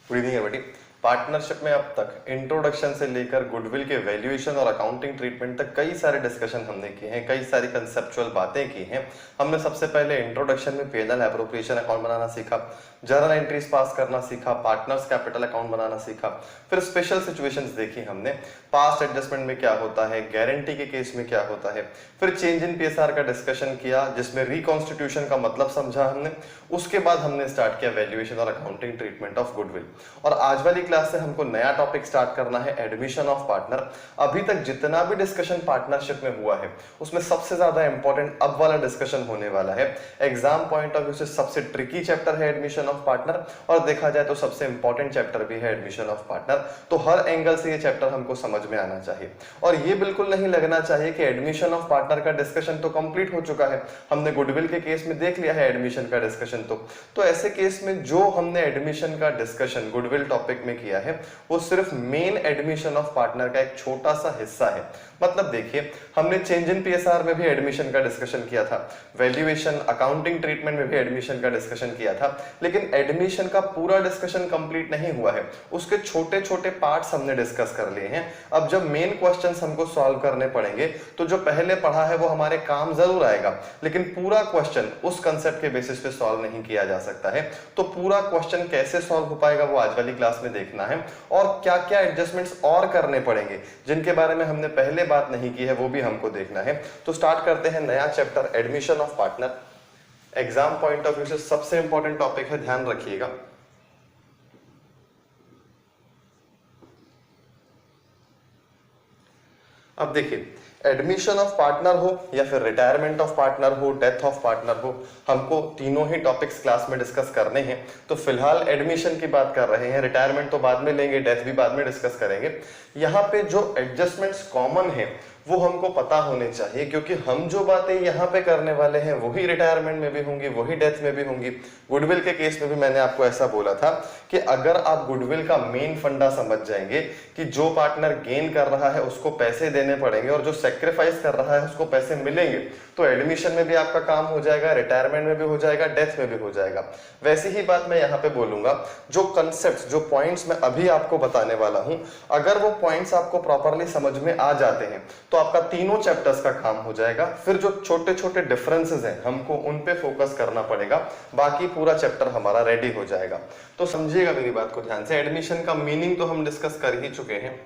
Good evening everybody. Partnership में अब तक इंट्रोडक्शन से लेकर गुडविल के वैल्यूएशन और अकाउंटिंग ट्रीटमेंट तक कई सारे डिस्कशन हमने किए हैं, कई सारी कंसेप्चुअल बातें की हैं। हमने सबसे पहले इंट्रोडक्शन में पीएनएल एप्रोप्रिएशन अकाउंट बनाना सीखा, जर्नल एंट्रीज पास करना सीखा, पार्टनर्स कैपिटल अकाउंट बनाना सीखा, फिर स्पेशल सिचुएशंस देखी हमने, पास्ट एडजस्टमेंट में क्या होता है, गारंटी के केस में क्या होता है, फिर चेंज इन पीएसआर का डिस्कशन किया जिसमें रिकॉन्स्टिट्यूशन का मतलब समझा हमने। उसके बाद हमने स्टार्ट किया वैल्यूएशन और अकाउंटिंग ट्रीटमेंट ऑफ गुडविल। और आज वाली क्लास से हमको नया टॉपिक स्टार्ट करना है, एडमिशन ऑफ पार्टनर। अभी तक जितना भी डिस्कशन पार्टनरशिप में हुआ है उसमें सबसे ज्यादा इंपॉर्टेंट अब वाला डिस्कशन होने वाला है। एग्जाम पॉइंट ऑफ व्यू से सबसे ट्रिकी चैप्टर है एडमिशन ऑफ पार्टनर, और देखा जाए तो सबसे इंपॉर्टेंट चैप्टर भी है एडमिशन ऑफ पार्टनर। तो हर एंगल से ये चैप्टर हमको समझ में आना चाहिए, और ये बिल्कुल नहीं लगना चाहिए कि एडमिशन ऑफ पार्टनर का डिस्कशन तो कंप्लीट हो चुका है, हमने गुडविल के केस में देख लिया है एडमिशन का डिस्कशन। तो ऐसे केस में जो हमने एडमिशन का डिस्कशन गुडविल टॉपिक में किया है वो सिर्फ मेन एडमिशन ऑफ पार्टनर का एक छोटा सा हिस्सा है। मतलब देखिए, हमने चेंज इन पीएसआर में भी एडमिशन का डिस्कशन किया था, वैल्यूएशन अकाउंटिंग ट्रीटमेंट में भी एडमिशन का डिस्कशन किया था, लेकिन एडमिशन का पूरा डिस्कशन कंप्लीट नहीं हुआ है, उसके छोटे छोटे पार्ट्स हमने डिस्कस कर लिए हैं। अब जब मेन क्वेश्चंस हमको सॉल्व करने पड़ेंगे तो जो पहले पढ़ा है वो हमारे काम जरूर आएगा, लेकिन पूरा क्वेश्चन उस कंसेप्ट के बेसिस पे सॉल्व नहीं किया जा सकता है। तो पूरा क्वेश्चन कैसे सॉल्व हो पाएगा वो आज वाली क्लास में देखना है, और क्या क्या एडजस्टमेंट्स और करने पड़ेंगे जिनके बारे में हमने पहले बात नहीं की है वो भी हमको देखना है। तो स्टार्ट करते हैं नया chapter admission of partner. Exam point of view से सबसे इंपॉर्टेंट टॉपिक है, ध्यान रखिएगा। अब देखिए, एडमिशन ऑफ पार्टनर हो या फिर रिटायरमेंट ऑफ पार्टनर हो, डेथ ऑफ पार्टनर हो, हमको तीनों ही टॉपिक्स क्लास में डिस्कस करने हैं। तो फिलहाल एडमिशन की बात कर रहे हैं, रिटायरमेंट तो बाद में लेंगे, डेथ भी बाद में डिस्कस करेंगे। यहाँ पे जो एडजस्टमेंट्स कॉमन है वो हमको पता होने चाहिए, क्योंकि हम जो बातें यहाँ पे करने वाले हैं वही रिटायरमेंट में भी होंगी, वही डेथ में भी होंगी। गुडविल के केस में भी मैंने आपको ऐसा बोला था कि अगर आप गुडविल का मेन फंडा समझ जाएंगे कि जो पार्टनर गेन कर रहा है उसको पैसे देने पड़ेंगे और जो सेक्रीफाइस कर रहा है उसको पैसे मिलेंगे, तो एडमिशन में भी आपका काम हो जाएगा, रिटायरमेंट में भी हो जाएगा, डेथ में भी हो जाएगा। वैसी ही बात मैं यहाँ पे बोलूंगा, जो कंसेप्ट जो पॉइंट्स मैं अभी आपको बताने वाला हूं, अगर वो पॉइंट्स आपको प्रॉपरली समझ में आ जाते हैं तो आपका तीनों चैप्टर्स का काम हो जाएगा। फिर जो छोटे छोटे डिफरेंसेस हैं हमको उन पे फोकस करना पड़ेगा, बाकी पूरा चैप्टर हमारा रेडी हो जाएगा। तो समझिएगा मेरी बात को ध्यान से। एडमिशन का मीनिंग तो हम डिस्कस कर ही चुके हैं।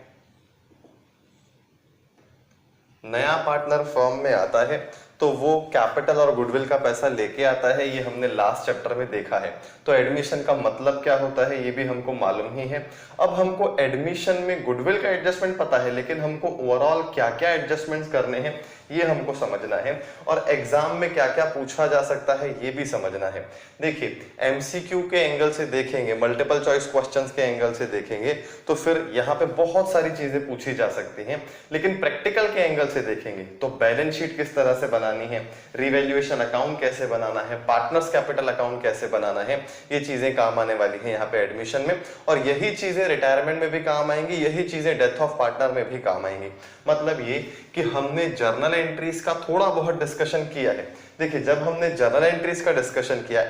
नया पार्टनर फर्म में आता है तो वो कैपिटल और गुडविल का पैसा लेके आता है, ये हमने लास्ट चैप्टर में देखा है। तो एडमिशन का मतलब क्या होता है ये भी हमको मालूम ही है। अब हमको एडमिशन में गुडविल का एडजस्टमेंट पता है, लेकिन हमको ओवरऑल क्या क्या एडजस्टमेंट्स करने हैं ये हमको समझना है, और एग्जाम में क्या क्या पूछा जा सकता है ये भी समझना है। देखिए, एमसीक्यू के एंगल से देखेंगे, मल्टीपल चॉइस क्वेश्चंस के एंगल से देखेंगे तो फिर यहाँ पे बहुत सारी चीजें पूछी जा सकती हैं, लेकिन प्रैक्टिकल के एंगल से देखेंगे तो बैलेंस शीट किस तरह से बनानी है, रिवैल्यूएशन अकाउंट कैसे बनाना है, पार्टनर्स कैपिटल अकाउंट कैसे बनाना है, ये चीजें काम आने वाली हैं यहाँ पे एडमिशन में। और यही चीजें रिटायरमेंट में भी काम आएंगी, यही चीजें डेथ ऑफ पार्टनर में भी काम आएंगी। मतलब ये कि हमने जर्नल एंट्रीज का थोड़ा बहुत डिस्कशन किया है। देखिए, जब हमने जर्नल एंट्रीज का डिस्कशन किया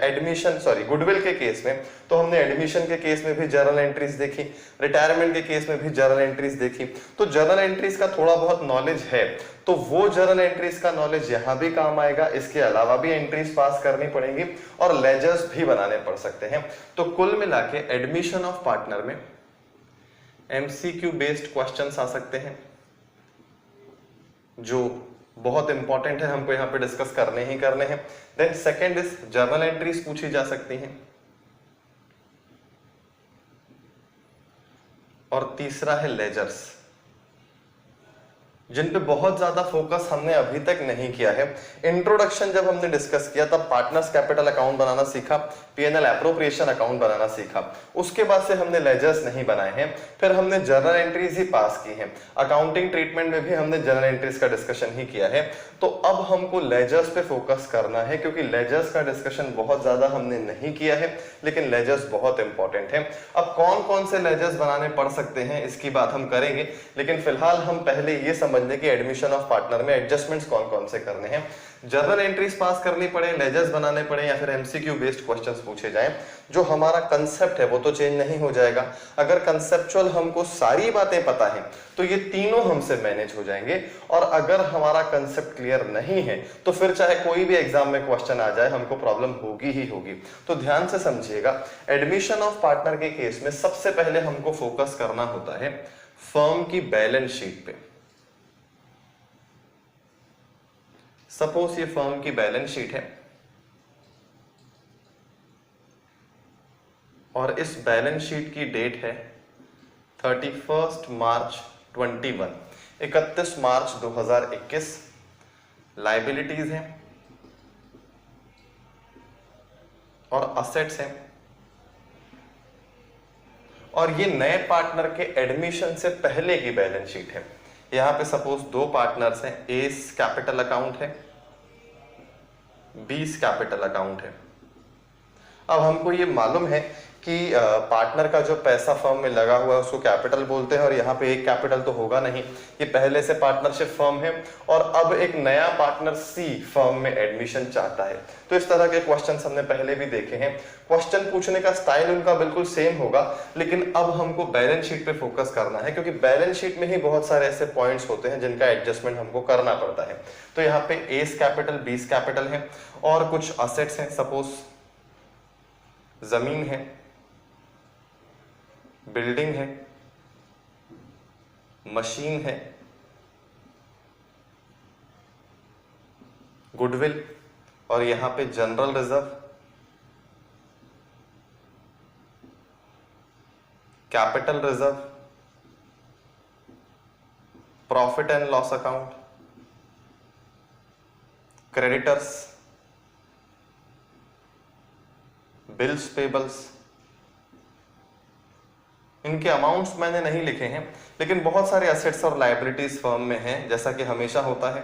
गुडविल के केस में, तो हमने एडमिशन के केस में भी जर्नल एंट्रीज देखी, रिटायरमेंट के केस में भी जर्नल एंट्रीज देखी। तो जर्नल एंट्रीज का थोड़ा बहुत नॉलेज है, तो वो जर्नल एंट्रीज का नॉलेज यहाँ भी काम आएगा। इसके अलावा भी एंट्रीज पास करनी पड़ेंगी और लेजर्स भी बनाने पड़ सकते हैं। तो कुल मिला के एडमिशन ऑफ पार्टनर में एमसीक्यू बेस्ड क्वेश्चंस आ सकते हैं जो बहुत इंपॉर्टेंट है, हमको यहाँ पे डिस्कस करने ही करने हैं। Then second is journal entries पूछी जा सकती हैं, और तीसरा है लेजर्स, जिन पे बहुत ज्यादा फोकस हमने अभी तक नहीं किया है। इंट्रोडक्शन जब हमने डिस्कस किया तब पार्टनर्स कैपिटल अकाउंट बनाना सीखा, पीएनएल एप्रोप्रिएशन अकाउंट बनाना सीखा, उसके बाद से हमने लेजर्स नहीं बनाए हैं। फिर हमने जर्नल एंट्रीज ही पास की हैं, अकाउंटिंग ट्रीटमेंट में भी हमने जर्नल एंट्रीज का डिस्कशन ही किया है। तो अब हमको लेजर्स पे फोकस करना है, क्योंकि लेजर्स का डिस्कशन बहुत ज्यादा हमने नहीं किया है, लेकिन लेजर्स बहुत इंपॉर्टेंट है। अब कौन कौन से लेजर्स बनाने पड़ सकते हैं इसकी बात हम करेंगे, लेकिन फिलहाल हम पहले ये समझ लें कि एडमिशन ऑफ पार्टनर में एडजस्टमेंट्स कौन कौन से करने हैं। जर्नल एंट्रीज पास करनी पड़े, लेजर्स बनाने पड़े या फिर एमसीक्यू बेस्ड क्वेश्चंस पूछे जाएं, जो हमारा कंसेप्ट है वो तो चेंज नहीं हो जाएगा। अगर कंसेप्चुअल हमको सारी बातें पता है तो ये तीनों हमसे मैनेज हो जाएंगे, और अगर हमारा कंसेप्ट क्लियर नहीं है तो फिर चाहे कोई भी एग्जाम में क्वेश्चन आ जाए हमको प्रॉब्लम होगी ही होगी। तो ध्यान से समझिएगा, एडमिशन ऑफ पार्टनर के केस में सबसे पहले हमको फोकस करना होता है फर्म की बैलेंस शीट पे। सपोज ये फर्म की बैलेंस शीट है और इस बैलेंस शीट की डेट है 31 मार्च 21, 31 मार्च 2021। लाइबिलिटीज हैं और असेट्स हैं, और ये नए पार्टनर के एडमिशन से पहले की बैलेंस शीट है। यहां पे सपोज दो पार्टनर्स हैं, एस कैपिटल अकाउंट है, बीस कैपिटल अकाउंट है। अब हमको ये मालूम है कि पार्टनर का जो पैसा फर्म में लगा हुआ है उसको कैपिटल बोलते हैं, और यहाँ पे एक कैपिटल तो होगा नहीं, ये पहले से पार्टनरशिप फर्म है और अब एक नया पार्टनर सी फर्म में एडमिशन चाहता है। तो इस तरह के क्वेश्चंस हमने पहले भी देखे हैं। क्वेश्चन पूछने का स्टाइल उनका बिल्कुल सेम होगा, लेकिन अब हमको बैलेंस शीट पे फोकस करना है, क्योंकि बैलेंस शीट में ही बहुत सारे ऐसे पॉइंट्स होते हैं जिनका एडजस्टमेंट हमको करना पड़ता है। तो यहाँ पे एस कैपिटल, बीस कैपिटल है और कुछ असेट्स हैं, सपोज जमीन है, बिल्डिंग है, मशीन है, गुडविल, और यहां पे general reserve, capital reserve, profit and loss account, creditors, bills payables. इनके अमाउंट्स मैंने नहीं लिखे हैं, लेकिन बहुत सारे असेट्स और लायबिलिटीज फर्म में हैं, जैसा कि हमेशा होता है।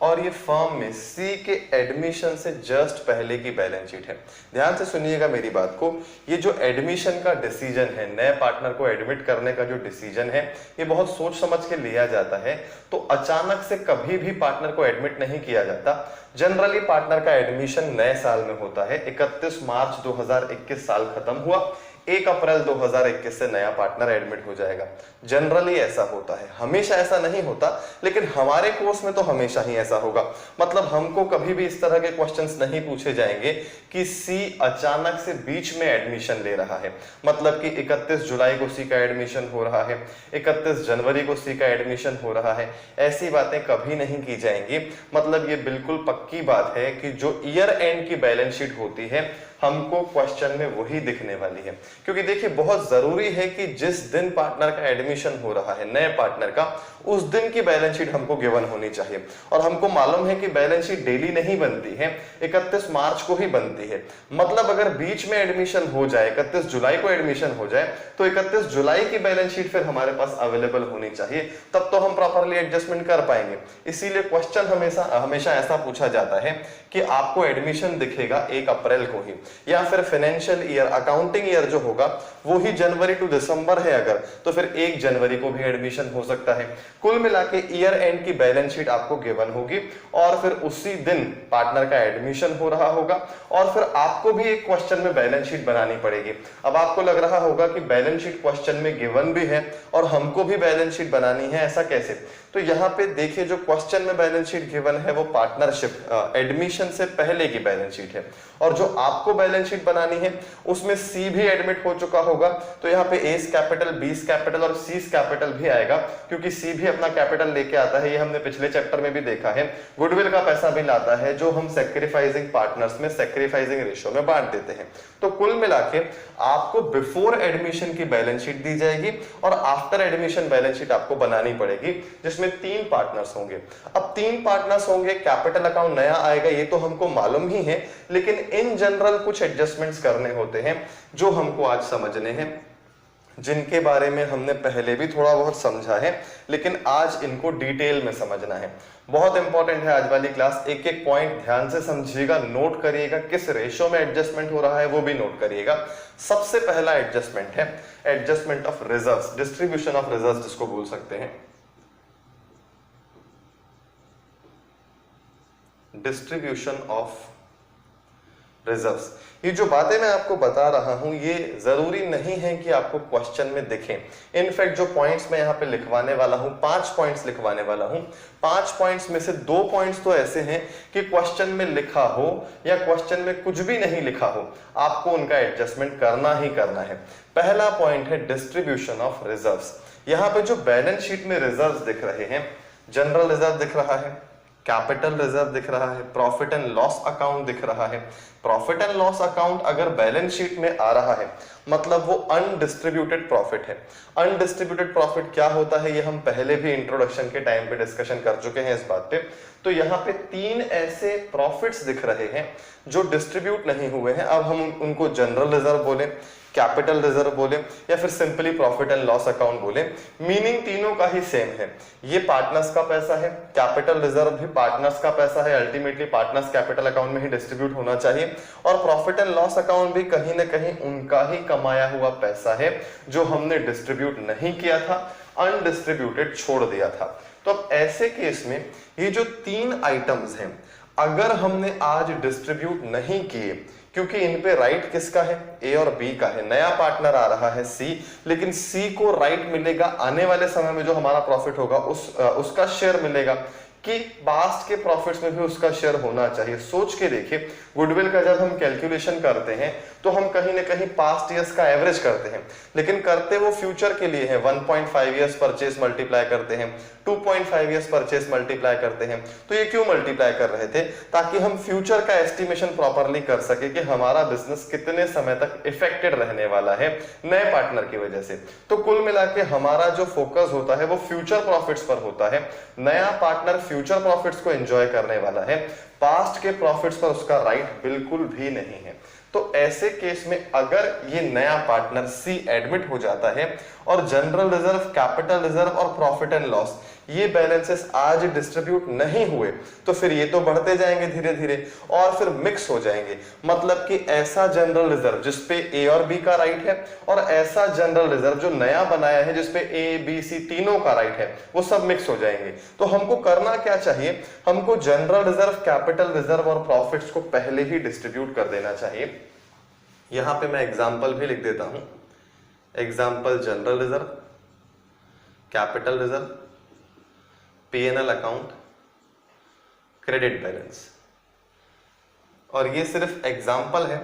और ये फर्म में सी के एडमिशन से जस्ट पहले की बैलेंस शीट है। ध्यान से सुनिएगा मेरी बात को, ये जो एडमिशन का डिसीजन है, नए पार्टनर को एडमिट करने का जो डिसीजन है, ये बहुत सोच समझ के लिया जाता है। तो अचानक से कभी भी पार्टनर को एडमिट नहीं किया जाता। जनरली पार्टनर का एडमिशन नए साल में होता है। 31 मार्च 2021 साल खत्म हुआ, 1 अप्रैल 2021 से नया पार्टनर एडमिट हो जाएगा। जनरली ऐसा होता है, हमेशा ऐसा नहीं होता, लेकिन हमारे कोर्स में तो हमेशा ही ऐसा होगा। मतलब हमको कभी भी इस तरह के क्वेश्चंस नहीं पूछे जाएंगे कि सी अचानक से बीच में एडमिशन ले रहा है, मतलब कि 31 जुलाई को सी का एडमिशन हो रहा है, 31 जनवरी को सी का एडमिशन हो रहा है, ऐसी बातें कभी नहीं की जाएंगी। मतलब ये बिल्कुल पक्की बात है कि जो ईयर एंड की बैलेंस शीट होती है हमको क्वेश्चन में वही दिखने वाली है। क्योंकि देखिए बहुत जरूरी है कि जिस दिन पार्टनर का एडमिशन हो रहा है, नए पार्टनर का, उस दिन की बैलेंस शीट हमको गिवन होनी चाहिए। और हमको मालूम है कि बैलेंस शीट डेली नहीं बनती है, 31 मार्च को ही बनती है। मतलब अगर बीच में एडमिशन हो जाए, 31 जुलाई को एडमिशन हो जाए, तो 31 जुलाई की बैलेंस शीट फिर हमारे पास अवेलेबल होनी चाहिए, तब तो हम प्रॉपरली एडजस्टमेंट कर पाएंगे। इसीलिए क्वेश्चन हमेशा ऐसा पूछा जाता है कि आपको एडमिशन दिखेगा 1 अप्रैल को ही, या फिर फाइनेंशियल ईयर, अकाउंटिंग ईयर जो होगा वो ही जनवरी टू दिसंबर है अगर, तो फिर 1 जनवरी को भी एडमिशन हो सकता है। कुल मिला के ईयर एंड की बैलेंस शीट आपको गिवन होगी और फिर उसी दिन पार्टनर का एडमिशन हो रहा होगा, और फिर आपको भी एक क्वेश्चन में बैलेंस शीट बनानी पड़ेगी। अब आपको लग रहा होगा कि बैलेंस शीट क्वेश्चन में गिवन भी है और हमको भी बैलेंस शीट बनानी है, ऐसा कैसे? तो यहाँ पे देखिए जो क्वेश्चन में बैलेंस शीट गिवन है वो पार्टनरशिप एडमिशन से पहले की बैलेंस शीट है, और जो आपको बैलेंस शीट बनानी है उसमें सी भी एडमिट हो चुका होगा। तो यहाँ पे एस कैपिटल, बीस कैपिटल और सीस कैपिटल भी आएगा, क्योंकि सी भी अपना कैपिटल लेके आता है। ये हमने पिछले चैप्टर में भी देखा है। गुडविल का पैसा भी लाता है, जो हम सैक्रिफाइसिंग पार्टनर्स में सैक्रिफाइसिंग रेशियो में बांट देते हैं। तो कुल मिला के आपको बिफोर एडमिशन की बैलेंस शीट दी जाएगी और आफ्टर एडमिशन बैलेंस शीट आपको बनानी पड़ेगी, जिसमें 3 पार्टनर्स होंगे। अब 3 पार्टनर्स होंगे, कैपिटल अकाउंट नया आएगा, ये तो हमको मालूम ही है, लेकिन इन जनरल कुछ एडजस्टमेंट्स करने होते हैं जो हमको आज समझने हैं। जिनके बारे में हमने पहले भी थोड़ा बहुत समझा है, लेकिन आज इनको डिटेल में समझना है। बहुत इंपॉर्टेंट है आज वाली क्लास, एक एक पॉइंट ध्यान से समझिएगा, नोट करिएगा, किस रेशो में एडजस्टमेंट हो रहा है वो भी नोट करिएगा। सबसे पहला एडजस्टमेंट है adjustment of reserves, distribution of reserves जिसको बोल सकते हैं, डिस्ट्रीब्यूशन ऑफ रिजर्व्स। ये जो बातें मैं आपको बता रहा हूं ये जरूरी नहीं है कि आपको क्वेश्चन में दिखें। इनफैक्ट जो पॉइंट्स मैं यहाँ पे लिखवाने वाला हूं, 5 पॉइंट्स लिखवाने वाला हूं, 5 पॉइंट्स में से 2 पॉइंट्स तो ऐसे हैं कि क्वेश्चन में लिखा हो या क्वेश्चन में कुछ भी नहीं लिखा हो, आपको उनका एडजस्टमेंट करना ही करना है। पहला पॉइंट है डिस्ट्रीब्यूशन ऑफ रिजर्व्स। यहाँ पे जो बैलेंस शीट में रिजर्व्स दिख रहे हैं, जनरल रिजर्व दिख रहा है, कैपिटल रिजर्व दिख रहा है, प्रॉफिट एंड लॉस अकाउंट दिख रहा है। प्रॉफिट एंड लॉस अकाउंट अगर बैलेंस शीट में आ रहा है मतलब वो अनडिस्ट्रीब्यूटेड प्रॉफिट है। अनडिस्ट्रीब्यूटेड प्रॉफिट क्या होता है ये हम पहले भी इंट्रोडक्शन के टाइम पे डिस्कशन कर चुके हैं इस बात पे। तो यहाँ पे 3 ऐसे प्रॉफिट्स दिख रहे हैं जो डिस्ट्रीब्यूट नहीं हुए हैं। अब हम उनको जनरल रिजर्व बोले, कैपिटल रिजर्व बोले या फिर simply profit and loss account बोले, मीनिंग तीनों का ही सेम है। ये पार्टनर्स का पैसा है, कैपिटल रिजर्व भी पार्टनर्स का पैसा है, अल्टीमेटली पार्टनर्स कैपिटल अकाउंट में ही डिस्ट्रीब्यूट होना चाहिए, और प्रॉफिट एंड लॉस अकाउंट भी कहीं ना कहीं उनका ही कमाया हुआ पैसा है जो हमने डिस्ट्रीब्यूट नहीं किया था, अनडिस्ट्रीब्यूटेड छोड़ दिया था। तो अब ऐसे केस में ये जो 3 आइटम्स हैं अगर हमने आज डिस्ट्रीब्यूट नहीं किए, क्योंकि इन पे राइट किसका है, ए और बी का है, नया पार्टनर आ रहा है सी, लेकिन सी को राइट मिलेगा आने वाले समय में जो हमारा प्रॉफिट होगा उसका शेयर मिलेगा कि पास्ट के प्रॉफिट्स में भी उसका शेयर होना चाहिए। सोच के देखिए, गुडविल का जब हम कैलकुलेशन करते हैं तो हम कहीं ना कहीं पास्ट ईयर्स का एवरेज करते हैं, लेकिन करते वो फ्यूचर के लिए है। 1.5 ईयर्स परचेस मल्टीप्लाई करते हैं, 2.5 ईयर्स परचेस मल्टीप्लाई करते हैं। तो ये क्यों मल्टीप्लाई कर रहे थे, ताकि हम फ्यूचर का एस्टिमेशन प्रॉपरली कर सके कि हमारा बिजनेस कितने समय तक इफेक्टेड रहने वाला है नए पार्टनर की वजह से। तो कुल मिला के हमारा जो फोकस होता है वो फ्यूचर प्रॉफिट्स पर होता है। नया पार्टनर फ्यूचर प्रॉफिट्स को एंजॉय करने वाला है, पास्ट के प्रॉफिट्स पर उसका राइट बिल्कुल भी नहीं है। तो ऐसे केस में अगर ये नया पार्टनर सी एडमिट हो जाता है और जनरल रिजर्व, कैपिटल रिजर्व और प्रॉफिट एंड लॉस ये बैलेंसेस आज डिस्ट्रीब्यूट नहीं हुए तो फिर ये तो बढ़ते जाएंगे धीरे धीरे और फिर मिक्स हो जाएंगे। मतलब कि ऐसा जनरल रिजर्व जिसपे ए और बी का राइट है और ऐसा जनरल रिजर्व जो नया बनाया है जिसपे ए बी सी तीनों का राइट है, वो सब मिक्स हो जाएंगे। तो हमको करना क्या चाहिए, हमको जनरल रिजर्व, कैपिटल रिजर्व और प्रॉफिट्स को पहले ही डिस्ट्रीब्यूट कर देना चाहिए। यहां पे मैं एग्जांपल भी लिख देता हूं, example general reserve, capital reserve, P&L account, credit balance. और ये सिर्फ एग्जांपल है,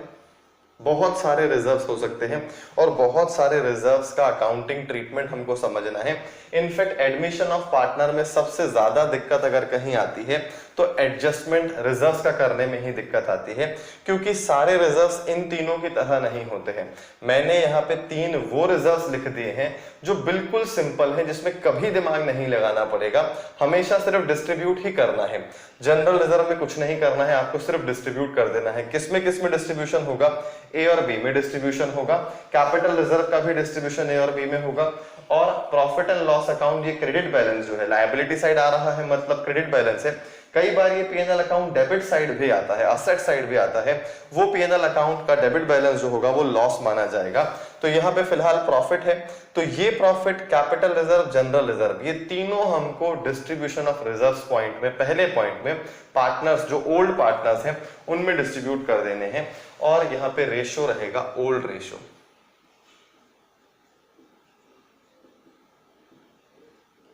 बहुत सारे रिजर्व्स हो सकते हैं और बहुत सारे रिजर्व्स का अकाउंटिंग ट्रीटमेंट हमको समझना है। इनफैक्ट एडमिशन ऑफ पार्टनर में सबसे ज्यादा दिक्कत अगर कहीं आती है तो एडजस्टमेंट रिजर्व्स का करने में ही दिक्कत आती है, क्योंकि सारे रिजर्व्स इन तीनों की तरह नहीं होते हैं। मैंने यहाँ पे 3 वो रिजर्व्स लिख दिए हैं जो बिल्कुल सिंपल है, जिसमें कभी दिमाग नहीं लगाना पड़ेगा, हमेशा सिर्फ डिस्ट्रीब्यूट ही करना है। जनरल रिजर्व में कुछ नहीं करना है, आपको सिर्फ डिस्ट्रीब्यूट कर देना है। किसमें किसमें डिस्ट्रीब्यूशन होगा, ए और बी में डिस्ट्रीब्यूशन होगा, कैपिटल रिजर्व का भी डिस्ट्रीब्यूशन ए और बी में होगा, और प्रॉफिट एंड लॉस अकाउंट, ये क्रेडिट बैलेंस जो है लायबिलिटी साइड आ रहा है, मतलब क्रेडिट बैलेंस है। कई बार ये P&L अकाउंट डेबिट साइड भी आता है, असेट साइड भी आता है, वो P&L अकाउंट का डेबिट बैलेंस जो होगा वो लॉस माना जाएगा। तो यहाँ पे फिलहाल प्रॉफिट है, तो ये profit, capital reserve, general reserve, ये तीनों हमको डिस्ट्रीब्यूशन ऑफ रिजर्व्स पॉइंट में, पहले पॉइंट में पार्टनर्स जो ओल्ड पार्टनर्स हैं उनमें डिस्ट्रीब्यूट कर देने हैं। और यहाँ पे रेशियो रहेगा ओल्ड रेशियो।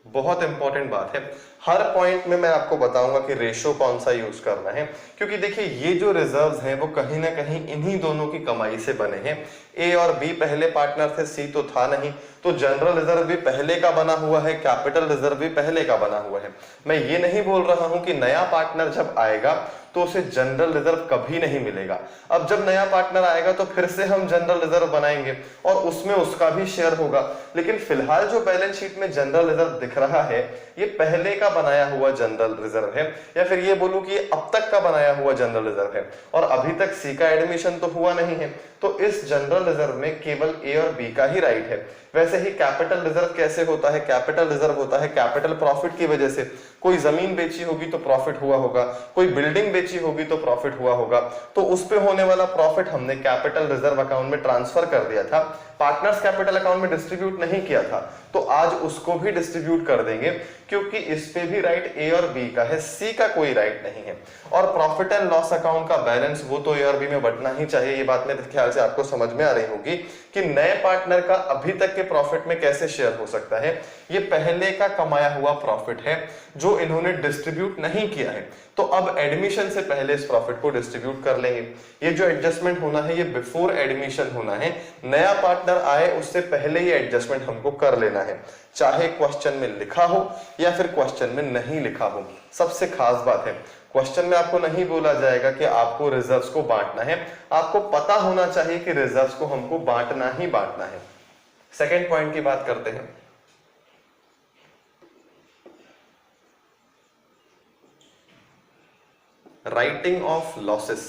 बहुत इंपॉर्टेंट बात है, हर पॉइंट में मैं आपको बताऊंगा कि रेशियो कौन सा यूज करना है, क्योंकि देखिए ये जो रिजर्व्स हैं वो कहीं ना कहीं इन्हीं दोनों की कमाई से बने हैं। ए और बी पहले पार्टनर थे, सी तो था नहीं, तो जनरल रिजर्व भी पहले का बना हुआ है, कैपिटल रिजर्व भी पहले का बना हुआ है। मैं ये नहीं बोल रहा हूं कि नया पार्टनर जब आएगा तो उसे जनरल रिजर्व कभी नहीं मिलेगा। अब जब नया पार्टनर आएगा तो फिर से हम जनरल रिजर्व बनाएंगे और उसमें उसका भी शेयर होगा, लेकिन फिलहाल जो बैलेंस शीट में जनरल रिजर्व दिख रहा है ये पहले का बनाया हुआ जनरल रिजर्व है, या फिर ये बोलूं कि अब तक का बनाया हुआ जनरल रिजर्व है और अभी तक सी का एडमिशन तो हुआ नहीं है, तो इस जनरल रिजर्व में केवल ए और बी का ही राइट है। वैसे ही कैपिटल रिजर्व कैसे होता है? कैपिटल रिजर्व होता है कैपिटल प्रॉफिट की वजह से। कोई जमीन बेची होगी तो प्रॉफिट हुआ होगा, कोई बिल्डिंग बेची होगी तो प्रॉफिट हुआ होगा, तो उस पे होने वाला प्रॉफिट हमने कैपिटल रिजर्व अकाउंट में ट्रांसफर कर दिया था, पार्टनर्स कैपिटल अकाउंट में डिस्ट्रीब्यूट नहीं किया था, तो आज उसको भी डिस्ट्रीब्यूट कर देंगे क्योंकि इस पे भी राइट ए और बी का है, सी का कोई राइट नहीं है। और प्रॉफिट एंड लॉस अकाउंट का बैलेंस वो तो ए और बी में बंटना ही चाहिए, ये बात मेरे ख्याल से आपको समझ में आ रही होगी कि नए पार्टनर का अभी तक के प्रॉफिट में कैसे शेयर हो सकता है। ये पहले का कमाया हुआ प्रॉफिट है जो इन्होंने डिस्ट्रीब्यूट नहीं किया है, तो अब एडमिशन से पहले इस प्रॉफिट को डिस्ट्रीब्यूट कर लेंगे। ये जो एडजस्टमेंट होना है ये बिफोर एडमिशन होना है, नया पार्टनर आए उससे पहले ये एडजस्टमेंट हमको कर लेना है, चाहे क्वेश्चन में लिखा हो या फिर क्वेश्चन में नहीं लिखा हो। सबसे खास बात है क्वेश्चन में आपको नहीं बोला जाएगा कि आपको रिजर्व्स को बांटना है, आपको पता होना चाहिए कि रिजर्व्स को हमको बांटना ही बांटना है। सेकेंड पॉइंट की बात करते हैं। Writing of losses.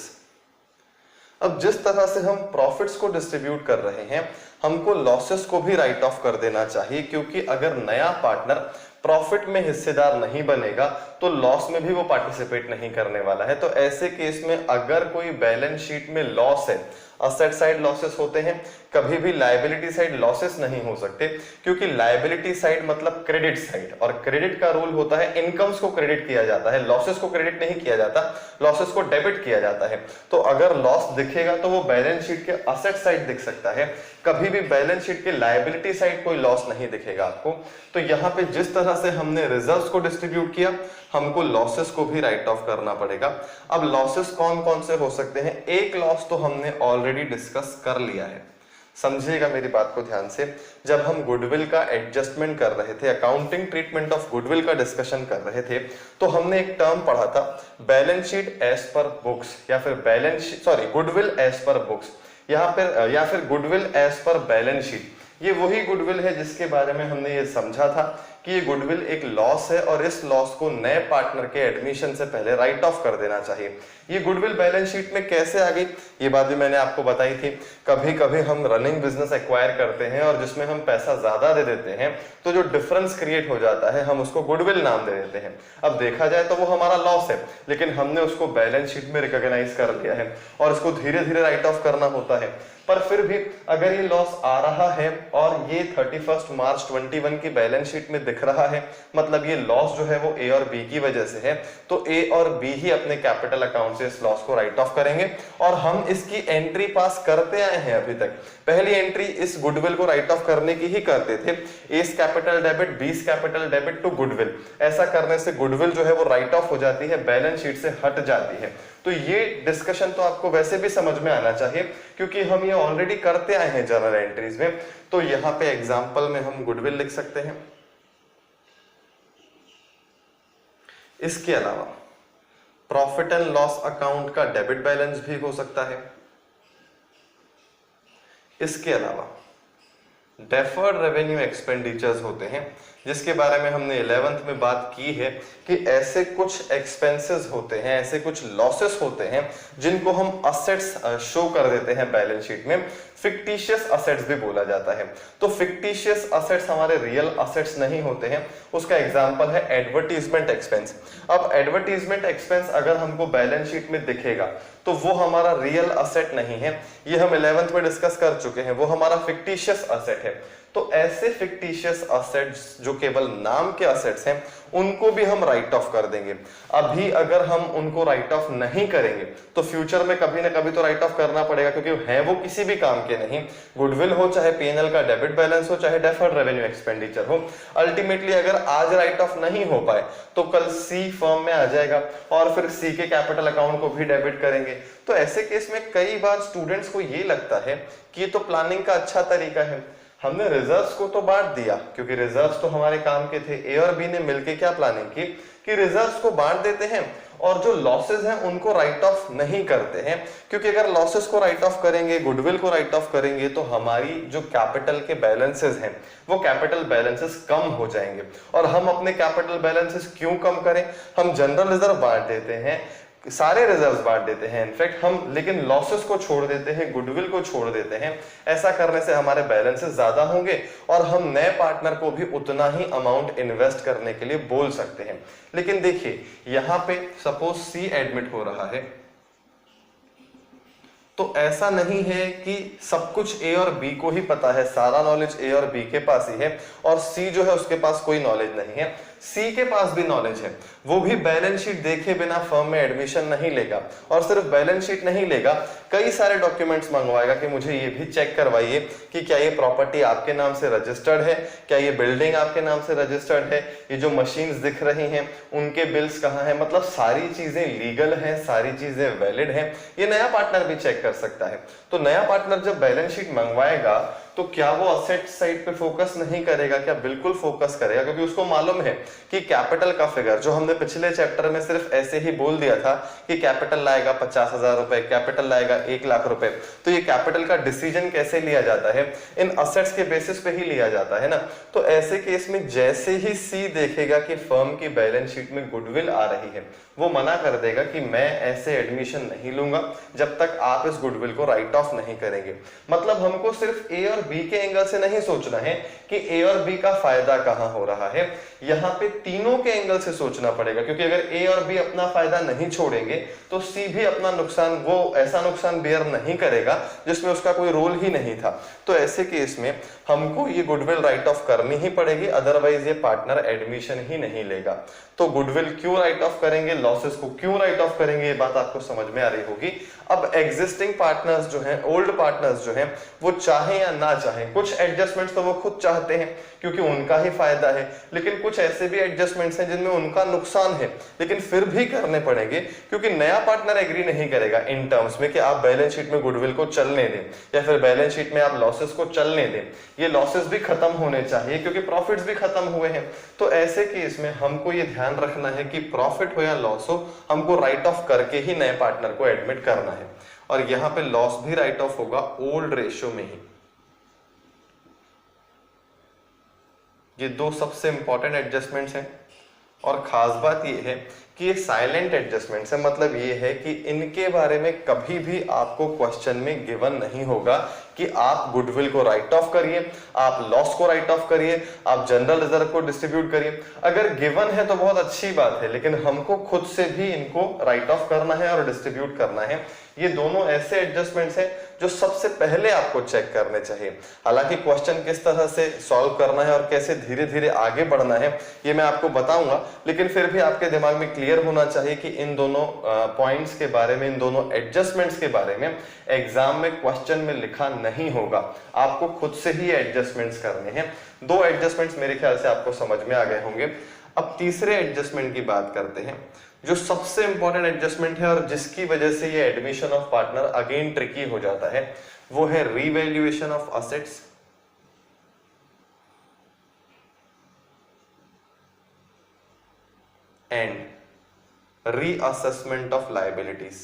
अब जिस तरह से हम प्रॉफिट्स को डिस्ट्रीब्यूट कर रहे हैं, हमको लॉसेस को भी राइट ऑफ कर देना चाहिए, क्योंकि अगर नया पार्टनर प्रॉफिट में हिस्सेदार नहीं बनेगा तो लॉस में भी वो पार्टिसिपेट नहीं करने वाला है। तो ऐसे केस में अगर कोई बैलेंस शीट में लॉस है, असेट साइड लॉसेस होते हैं, कभी भी लायबिलिटी साइड लॉसेस नहीं हो सकते, क्योंकि लायबिलिटी साइड मतलब क्रेडिट साइड, और क्रेडिट का रूल होता है इनकम्स को क्रेडिट किया जाता है, लॉसेस को क्रेडिट नहीं किया जाता, लॉसेस को डेबिट किया जाता है। तो अगर लॉस दिखेगा तो वो बैलेंस शीट के असेट साइड दिख सकता है, कभी भी बैलेंस शीट के लायबिलिटी साइड कोई लॉस नहीं दिखेगा आपको। तो यहाँ पे जिस तरह से हमने रिजर्व्स को डिस्ट्रीब्यूट किया, हमको लॉसेस को भी राइट ऑफ करना पड़ेगा। अब लॉसेस कौन कौन से हो सकते हैं? एक लॉस तो हमने ऑलरेडी डिस्कस कर लिया है, समझिएगा मेरी बात को ध्यान से। जब हम गुडविल का एडजस्टमेंट कर रहे थे, अकाउंटिंग ट्रीटमेंट ऑफ गुडविल का डिस्कशन कर रहे थे, तो हमने एक टर्म पढ़ा था balance sheet as per books, या फिर गुडविल एज पर बुक्स, यहाँ पर या फिर goodwill as per balance sheet. ये वही गुडविल है जिसके बारे में हमने ये समझा था कि ये गुडविल एक लॉस है और इस लॉस को नए पार्टनर के एडमिशन से पहले राइट ऑफ कर देना चाहिए। ये गुडविल बैलेंस शीट में कैसे आ गई, ये बात भी मैंने आपको बताई थी। कभी कभी हम रनिंग बिजनेस एक्वायर करते हैं और जिसमें हम पैसा ज्यादा दे देते हैं, तो जो डिफरेंस क्रिएट हो जाता है हम उसको गुडविल नाम दे देते हैं। अब देखा जाए तो वो हमारा लॉस है, लेकिन हमने उसको बैलेंस शीट में रिकॉग्नाइज कर लिया है और इसको धीरे धीरे राइट ऑफ करना होता है। पर फिर भी अगर ये लॉस आ रहा है और ये 31 मार्च 21 की बैलेंस शीट में दिख रहा है, मतलब ये लॉस जो है वो ए और बी की वजह से है, तो ए और बी ही अपने कैपिटल अकाउंट से इस लॉस को राइट ऑफ करेंगे। और हम इसकी एंट्री पास करते आए हैं अभी तक। पहली एंट्री इस गुडविल को राइट ऑफ करने की ही करते थे, A's capital debit B's capital debit to goodwill. ऐसा करने से गुडविल जो है वो राइट ऑफ हो जाती है, बैलेंस शीट से हट जाती है। तो ये डिस्कशन तो आपको वैसे भी समझ में आना चाहिए, क्योंकि हम ये ऑलरेडी करते आए हैं जर्नल एंट्रीज में। तो यहाँ पे एग्जांपल में हम गुडविल लिख सकते हैं। इसके अलावा प्रॉफिट एंड लॉस अकाउंट का डेबिट बैलेंस भी हो सकता है। इसके अलावा डेफर्ड रेवेन्यू एक्सपेंडिचर्स होते हैं, जिसके बारे में हमने 11th में बात की है कि ऐसे कुछ एक्सपेंसेस होते हैं, ऐसे कुछ लॉसेस होते हैं जिनको हम असेट्स शो कर देते हैं बैलेंस शीट में। फिक्टिशियस असेट्स भी बोला जाता है। तो फिक्टिशियस असेट्स हमारे रियल असेट्स नहीं होते हैं। उसका एग्जांपल है एडवर्टीजमेंट एक्सपेंस। अब एडवर्टीजमेंट एक्सपेंस अगर हमको बैलेंस शीट में दिखेगा तो वो हमारा रियल असेट नहीं है, ये हम 11th में डिस्कस कर चुके हैं, वो हमारा फिक्टिशियस असेट है। तो ऐसे फिक्टिशियस असेट्स जो केवल नाम के असेट्स हैं, उनको भी हम राइट ऑफ कर देंगे। अभी अगर हम उनको राइट ऑफ नहीं करेंगे तो फ्यूचर में कभी ना कभी तो राइट ऑफ करना पड़ेगा, क्योंकि है वो किसी भी काम के नहीं। गुडविल हो, चाहे पीएनएल का डेबिट बैलेंस हो, चाहे डेफर्ड रेवेन्यू एक्सपेंडिचर हो, अल्टीमेटली अगर आज राइट ऑफ नहीं हो पाए तो कल सी फर्म में आ जाएगा और फिर सी के कैपिटल अकाउंट को भी डेबिट करेंगे। तो ऐसे केस में कई बार स्टूडेंट्स को ये लगता है कि ये तो प्लानिंग का अच्छा तरीका है, हमने रिजर्व्स को तो बांट दिया, क्योंकि रिजर्व्स तो हमारे काम के थे। ए और बी ने मिलकर क्या प्लानिंग की कि रिजर्व्स को बांट देते हैं और जो लॉसेस हैं उनको राइट ऑफ नहीं करते हैं, क्योंकि अगर लॉसेस को राइट ऑफ करेंगे, गुडविल को राइट ऑफ करेंगे, तो हमारी जो कैपिटल के बैलेंसेस हैं वो कैपिटल बैलेंसेस कम हो जाएंगे। और हम अपने कैपिटल बैलेंसेस क्यों कम करें? हम जनरल रिजर्व बांट देते हैं, सारे रिजर्व्स बांट देते हैं इनफैक्ट हम, लेकिन लॉसेस को छोड़ देते हैं, गुडविल को छोड़ देते हैं। ऐसा करने से हमारे बैलेंसेस ज्यादा होंगे और हम नए पार्टनर को भी उतना ही अमाउंट इन्वेस्ट करने के लिए बोल सकते हैं। लेकिन देखिए यहां पे सपोज सी एडमिट हो रहा है, तो ऐसा नहीं है कि सब कुछ ए और बी को ही पता है, सारा नॉलेज ए और बी के पास ही है और सी जो है उसके पास कोई नॉलेज नहीं है। सी के पास भी नॉलेज है, वो भी बैलेंस शीट देखे बिना फर्म में एडमिशन नहीं लेगा। और सिर्फ बैलेंस शीट नहीं लेगा, कई सारे डॉक्यूमेंट्स मंगवाएगा कि मुझे ये भी चेक करवाइए कि क्या ये प्रॉपर्टी आपके नाम से रजिस्टर्ड है, क्या ये बिल्डिंग आपके नाम से रजिस्टर्ड है, ये जो मशीन्स दिख रही हैं उनके बिल्स कहाँ हैं, मतलब सारी चीजें लीगल हैं, सारी चीजें वैलिड हैं, ये नया पार्टनर भी चेक कर सकता है। तो नया पार्टनर जब बैलेंस शीट मंगवाएगा तो क्या वो असेट साइड पे फोकस नहीं करेगा? क्या बिल्कुल फोकस करेगा, क्योंकि उसको मालूम है कि कैपिटल का फिगर जो हमने पिछले चैप्टर में सिर्फ ऐसे ही बोल दिया था कि कैपिटल लाएगा 50,000 रुपए, कैपिटल लाएगा 1,00,000 रुपए, तो ये कैपिटल का डिसीजन कैसे लिया जाता है? इन असेट्स के बेसिस पे ही लिया जाता है ना। तो ऐसे केस में जैसे ही सी देखेगा कि फर्म की बैलेंस शीट में गुडविल आ रही है, वो मना कर देगा कि मैं ऐसे एडमिशन नहीं लूंगा जब तक आप इस गुडविल को राइट ऑफ नहीं करेंगे। मतलब हमको सिर्फ ए और बी के एंगल से नहीं सोचना है कि ए और बी का फायदा कहां हो रहा है, यहां पे तीनों के एंगल से सोचना पड़ेगा, क्योंकि अगर ए और बी अपना फायदा नहीं छोड़ेंगे तो सी भी अपना नुकसान, वो ऐसा नुकसान बेयर नहीं करेगा जिसमें उसका कोई रोल ही नहीं था। तो ऐसे केस में हमको ये गुडविल राइट ऑफ करनी ही पड़ेगी, अदरवाइज ये पार्टनर एडमिशन ही नहीं लेगा। तो गुडविल क्यों राइट ऑफ करेंगे, लॉसेस को क्यों राइट ऑफ करेंगे, ये बात आपको समझ में आ रही होगी। अब एग्जिस्टिंग पार्टनर्स जो हैं, ओल्ड पार्टनर्स जो हैं, वो चाहे या ना चाहे, कुछ एडजस्टमेंट्स तो वो खुद चाहते हैं क्योंकि उनका ही फायदा है, लेकिन कुछ ऐसे भी एडजस्टमेंट्स हैं जिनमें उनका नुकसान है, लेकिन फिर भी करने पड़ेंगे क्योंकि नया पार्टनर एग्री नहीं करेगा इन टर्म्स में कि आप बैलेंस शीट में गुडविल को चलने दें या फिर बैलेंस शीट में आप लॉसेस को चलने दें। ये लॉसेस भी खत्म होने चाहिए क्योंकि प्रॉफिट्स भी खत्म हुए हैं। तो ऐसे केस में हमको ये ध्यान रखना है कि प्रॉफिट हो या लॉस हो, हमको राइट ऑफ करके ही नए पार्टनर को एडमिट करना है। और यहां पे लॉस भी राइट ऑफ होगा ओल्ड रेशियो में ही। ये दो सबसे इंपॉर्टेंट एडजस्टमेंट्स हैं और खास बात ये है कि ये साइलेंट एडजस्टमेंट्स है, मतलब ये है कि इनके बारे में कभी भी आपको क्वेश्चन में गिवन नहीं होगा कि आप गुडविल को राइट ऑफ करिए, आप लॉस को राइट ऑफ करिए, आप जनरल रिजर्व को डिस्ट्रीब्यूट करिए। अगर गिवन है तो बहुत अच्छी बात है, लेकिन हमको खुद से भी इनको राइट ऑफ करना है और डिस्ट्रीब्यूट करना है। ये दोनों ऐसे एडजस्टमेंट्स हैं जो सबसे पहले आपको चेक करने चाहिए। हालांकि क्वेश्चन किस तरह से सॉल्व करना है और कैसे धीरे धीरे आगे बढ़ना है ये मैं आपको बताऊंगा, लेकिन फिर भी आपके दिमाग में क्लियर होना चाहिए कि इन दोनों पॉइंट्स के बारे में, इन दोनों एडजस्टमेंट्स के बारे में एग्जाम में क्वेश्चन में लिखा नहीं होगा, आपको खुद से ही एडजस्टमेंट्स करने हैं। दो एडजस्टमेंट्स मेरे ख्याल से आपको समझ में आ गए होंगे। अब तीसरे एडजस्टमेंट की बात करते हैं, जो सबसे इंपॉर्टेंट एडजस्टमेंट है और जिसकी वजह से ये admission of partner again tricky हो जाता है, वो है revaluation of assets and reassessment of liabilities.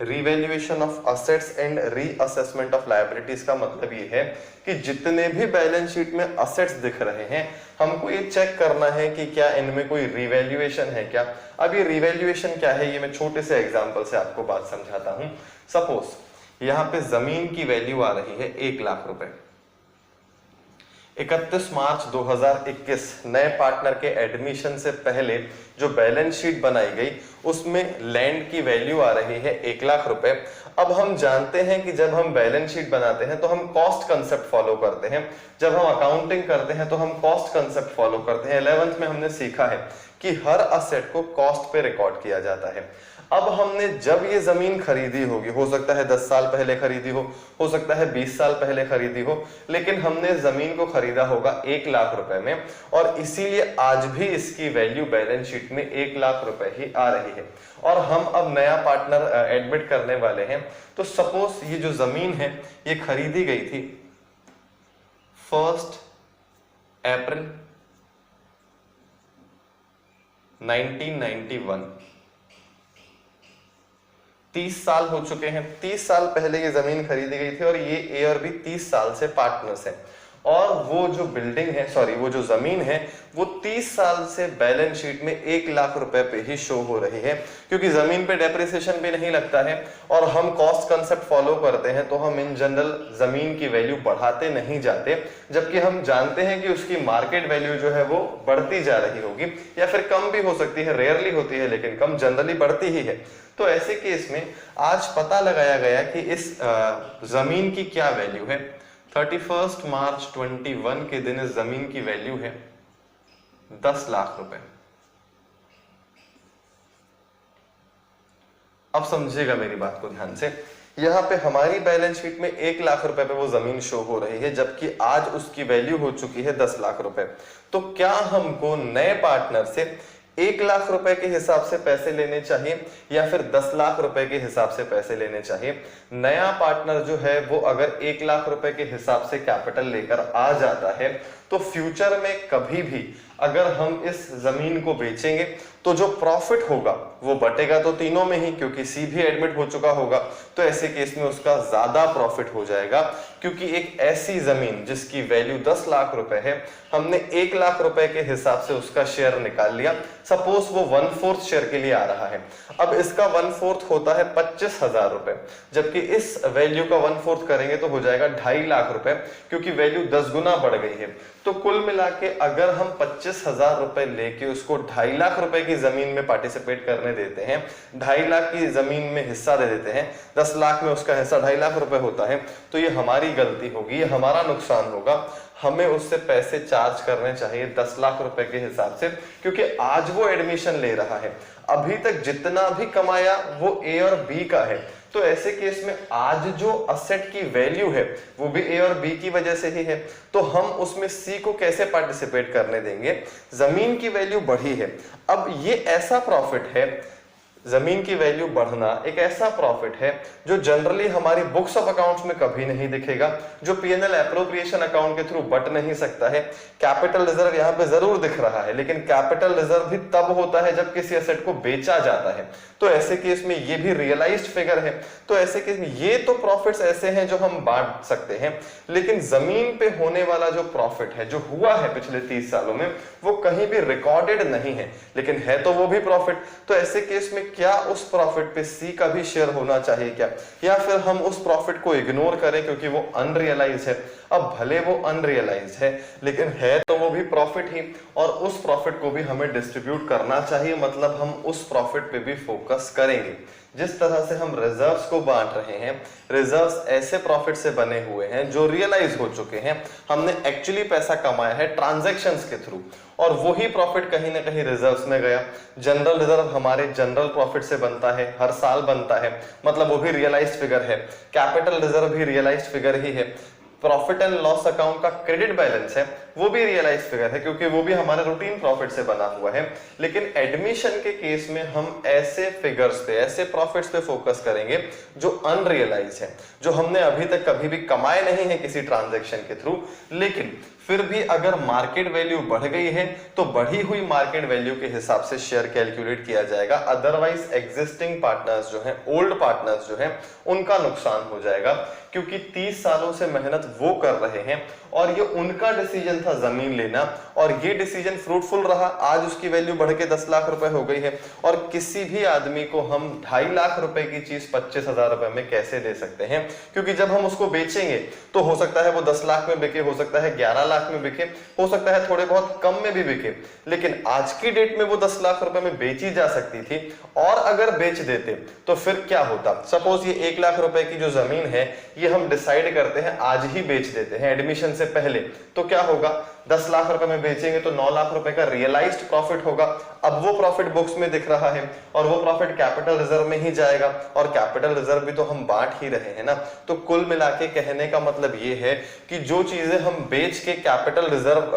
Revaluation of assets and reassessment of liabilities का मतलब ये है कि जितने भी बैलेंस शीट में असेट्स दिख रहे हैं, हमको ये चेक करना है कि क्या इनमें कोई रीवैल्यूएशन है क्या। अब ये रीवैल्यूएशन क्या है, ये मैं छोटे से एग्जांपल से आपको बात समझाता हूं। सपोज यहाँ पे जमीन की वैल्यू आ रही है 1,00,000 रुपए। 31 मार्च 2021 नए पार्टनर के एडमिशन से पहले जो बैलेंस शीट बनाई गई उसमें लैंड की वैल्यू आ रही है 1,00,000 रुपए। अब हम जानते हैं कि जब हम बैलेंस शीट बनाते हैं तो हम कॉस्ट कंसेप्ट फॉलो करते हैं, जब हम अकाउंटिंग करते हैं तो हम कॉस्ट कंसेप्ट फॉलो करते हैं। 11th में हमने सीखा है कि हर असेट को कॉस्ट पे रिकॉर्ड किया जाता है। अब हमने जब ये जमीन खरीदी होगी, हो सकता है 10 साल पहले खरीदी हो सकता है 20 साल पहले खरीदी हो, लेकिन हमने जमीन को खरीदा होगा 1,00,000 रुपए में और इसीलिए आज भी इसकी वैल्यू बैलेंस शीट में 1,00,000 रुपए ही आ रही है। और हम अब नया पार्टनर एडमिट करने वाले हैं, तो सपोज ये जो जमीन है ये खरीदी गई थी 1 अप्रैल 1991। 30 साल हो चुके हैं। 30 साल पहले ये जमीन खरीदी गई थी और ये ए और बी 30 साल से पार्टनर्स हैं। और वो जो बिल्डिंग है, सॉरी वो जो जमीन है, वो 30 साल से बैलेंस शीट में 1 लाख रुपए पे ही शो हो रही है, क्योंकि जमीन पे डेप्रिसिएशन भी नहीं लगता है और हम कॉस्ट कंसेप्ट फॉलो करते हैं, तो हम इन जनरल जमीन की वैल्यू बढ़ाते नहीं जाते, जबकि हम जानते हैं कि उसकी मार्केट वैल्यू जो है वो बढ़ती जा रही होगी या फिर कम भी हो सकती है, रेयरली होती है लेकिन कम, जनरली बढ़ती ही है। तो ऐसे केस में आज पता लगाया गया कि इस जमीन की क्या वैल्यू है। 31 मार्च 21 के दिन इस जमीन की वैल्यू है 10 लाख रुपए। अब समझिएगा मेरी बात को ध्यान से। यहां पे हमारी बैलेंस शीट में 1 लाख रुपए पे वो जमीन शो हो रही है, जबकि आज उसकी वैल्यू हो चुकी है 10 लाख रुपए। तो क्या हमको नए पार्टनर से 1 लाख रुपए के हिसाब से पैसे लेने चाहिए या फिर 10 लाख रुपए के हिसाब से पैसे लेने चाहिए? नया पार्टनर जो है वो अगर 1 लाख रुपए के हिसाब से कैपिटल लेकर आ जाता है तो फ्यूचर में कभी भी अगर हम इस जमीन को बेचेंगे तो जो प्रॉफिट होगा वो बटेगा तो तीनों में ही, क्योंकि सी भी एडमिट हो चुका होगा, तो ऐसे केस में उसका ज्यादा प्रॉफिट हो जाएगा। क्योंकि एक ऐसी जमीन जिसकी वैल्यू 10 लाख रुपए है, हमने 1 लाख रुपए के हिसाब से उसका शेयर निकाल लिया। सपोज वो 1/4 शेयर के लिए आ रहा है, अब इसका 1/4 होता है 25,000 रुपए, जबकि इस वैल्यू का 1/4 करेंगे तो हो जाएगा 2.5 लाख रुपए, क्योंकि वैल्यू 10 गुना बढ़ गई है। तो कुल मिला के अगर हम 25,000 रुपए लेके उसको 2.5 लाख रुपए की जमीन में पार्टिसिपेट करने देते हैं, 2.5 लाख की जमीन में हिस्सा दे देते हैं, 10 लाख में उसका हिस्सा 2.5 लाख रुपए होता है, तो ये हमारी गलती होगी, ये हमारा नुकसान होगा। हमें उससे पैसे चार्ज करने चाहिए 10 लाख रुपए के हिसाब से, क्योंकि आज वो एडमिशन ले रहा है, अभी तक जितना भी कमाया वो ए और बी का है। तो ऐसे केस में आज जो असेट की वैल्यू है वो भी ए और बी की वजह से ही है, तो हम उसमें सी को कैसे पार्टिसिपेट करने देंगे? जमीन की वैल्यू बढ़ी है, अब ये ऐसा प्रॉफिट है, जमीन की वैल्यू बढ़ना एक ऐसा प्रॉफिट है जो जनरली हमारी बुक्स ऑफ अकाउंट्स में कभी नहीं दिखेगा, जो पीएनएल एप्रोप्रिएशन अकाउंट के थ्रू बट नहीं सकता है। कैपिटल रिजर्व यहाँ पे जरूर दिख रहा है, लेकिन कैपिटल रिजर्व भी तब होता है जब किसी एसेट को बेचा जाता है, तो ऐसे केस में ये भी रियलाइज्ड फिगर है। तो ऐसे केस में ये तो प्रॉफिट्स ऐसे हैं जो हम बांट सकते हैं, लेकिन जमीन पे होने वाला जो प्रॉफिट है, जो हुआ है पिछले 30 सालों में, वो कहीं भी रिकॉर्डेड नहीं है, लेकिन है तो वो भी प्रॉफिट। तो ऐसे केस में क्या उस प्रॉफिट पे सी का भी शेयर होना चाहिए क्या, या फिर हम उस प्रॉफिट को इग्नोर करें क्योंकि वो अनरियलाइज है? अब भले वो अनरियलाइज है लेकिन है तो वो भी प्रॉफिट ही, और उस प्रॉफिट को भी हमें डिस्ट्रीब्यूट करना चाहिए, मतलब हम उस प्रॉफिट पे भी फोकस करेंगे। जिस तरह से हम रिजर्व्स को बांट रहे हैं, रिजर्व्स ऐसे प्रॉफिट से बने हुए हैं जो रियलाइज हो चुके हैं, हमने एक्चुअली पैसा कमाया है ट्रांजैक्शंस के थ्रू, और वही प्रॉफिट कहीं ना कहीं रिजर्व्स में गया। जनरल रिजर्व हमारे जनरल प्रॉफिट से बनता है, हर साल बनता है, मतलब वो भी रियलाइज्ड फिगर है। कैपिटल रिजर्व भी रियलाइज्ड फिगर ही है। प्रॉफिट एंड लॉस अकाउंट का क्रेडिट बैलेंस है, वो भी रियलाइज फिगर है, क्योंकि वो भी हमारे रूटीन प्रॉफिट से बना हुआ है। लेकिन एडमिशन के केस में हम ऐसे फिगर्स पे, ऐसे प्रॉफिट्स पे फोकस करेंगे जो अनरियलाइज है, जो हमने अभी तक कभी भी कमाए नहीं है किसी ट्रांजैक्शन के थ्रू, लेकिन फिर भी अगर मार्केट वैल्यू बढ़ गई है तो बढ़ी हुई मार्केट वैल्यू के हिसाब से शेयर कैलकुलेट किया जाएगा। अदरवाइज एग्जिस्टिंग पार्टनर्स जो हैं, ओल्ड पार्टनर्स जो हैं, उनका नुकसान हो जाएगा, क्योंकि 30 सालों से मेहनत वो कर रहे हैं और ये उनका डिसीजन था जमीन लेना, और ये डिसीजन फ्रूटफुल रहा। आज उसकी वैल्यू बढ़ के 10 लाख रुपए हो गई है, और किसी भी आदमी को हम 2.5 लाख रुपए की चीज 25,000 रुपए में कैसे दे सकते हैं? क्योंकि जब हम उसको बेचेंगे तो हो सकता है वो 10 लाख में बिके, हो सकता है 11 लाख में बिके, हो सकता है थोड़े बहुत कम में भी बिके, लेकिन आज की डेट में वो 10 लाख रुपए में बेची जा सकती थी। और अगर बेच देते तो फिर क्या होता? सपोज ये 1 लाख रुपए की जो जमीन है ये हम डिसाइड करते हैं आज ही बेच देते हैं एडमिशन से पहले, तो क्या होगा? 10 लाख रुपए में बेचेंगे तो 9 लाख रुपए का रियलाइज्ड प्रॉफिट होगा। अब वो प्रॉफिट बुक्स में दिख रहा है और वो प्रॉफिट कैपिटल रिजर्व में ही जाएगा, और कैपिटल रिजर्व भी तो हम बांट ही रहे हैं ना। तो कुल मिला के कहने का मतलब ये है कि जो चीजें हम बेच के कैपिटल रिजर्व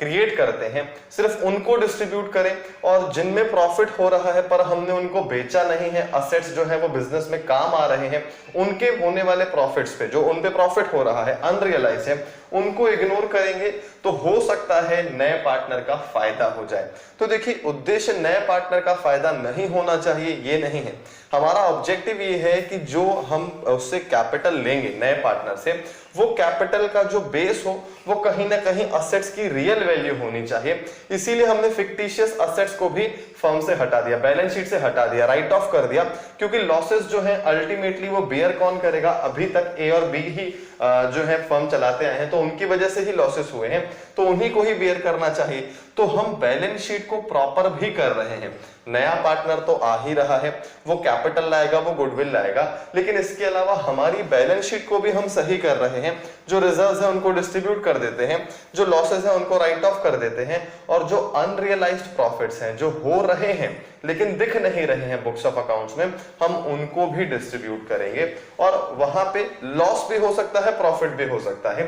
क्रिएट करते हैं सिर्फ उनको डिस्ट्रीब्यूट करें, और जिनमें प्रॉफिट हो रहा है पर हमने उनको बेचा नहीं है, असेट्स जो है वो बिजनेस में काम आ रहे हैं, उनके होने वाले प्रॉफिट्स पे, जो उन पे प्रॉफिट हो रहा है अनरियलाइज है, उनको इग्नोर करेंगे तो हो सकता है नए पार्टनर का फायदा हो जाए। तो देखिए, उद्देश्य नए पार्टनर का फायदा नहीं होना चाहिए ये नहीं है। हमारा ऑब्जेक्टिव ये है कि जो हम उससे कैपिटल लेंगे नए पार्टनर से, वो कैपिटल का जो बेस हो वो कहीं ना कहीं असेट्स की रियल वैल्यू होनी चाहिए। इसीलिए हमने फिक्टिशियस असेट्स को भी फर्म से हटा दिया, बैलेंस शीट से हटा दिया, राइट ऑफ कर दिया, क्योंकि लॉसेस जो है अल्टीमेटली वो बेयर कौन करेगा? अभी तक ए और बी ही जो है फर्म चलाते आए हैं, तो उनकी वजह से ही लॉसेस हुए हैं, तो उन्हीं को ही बेयर करना चाहिए। तो हम बैलेंस शीट को प्रॉपर भी कर रहे हैं। नया पार्टनर तो आ ही रहा है, वो कैपिटल लाएगा, वो गुडविल लाएगा, लेकिन इसके अलावा हमारी बैलेंस शीट को भी हम सही कर रहे हैं। जो रिजर्व्स है उनको डिस्ट्रीब्यूट कर देते हैं, जो लॉसेस है उनको राइट ऑफ कर देते हैं, और जो अनरियलाइज्ड प्रॉफिट्स हैं जो हो रहे हैं लेकिन दिख नहीं रहे हैं बुक्स ऑफ अकाउंट्स में, हम उनको भी डिस्ट्रीब्यूट करेंगे, और वहां पे लॉस भी हो सकता है, प्रॉफिट भी हो सकता है।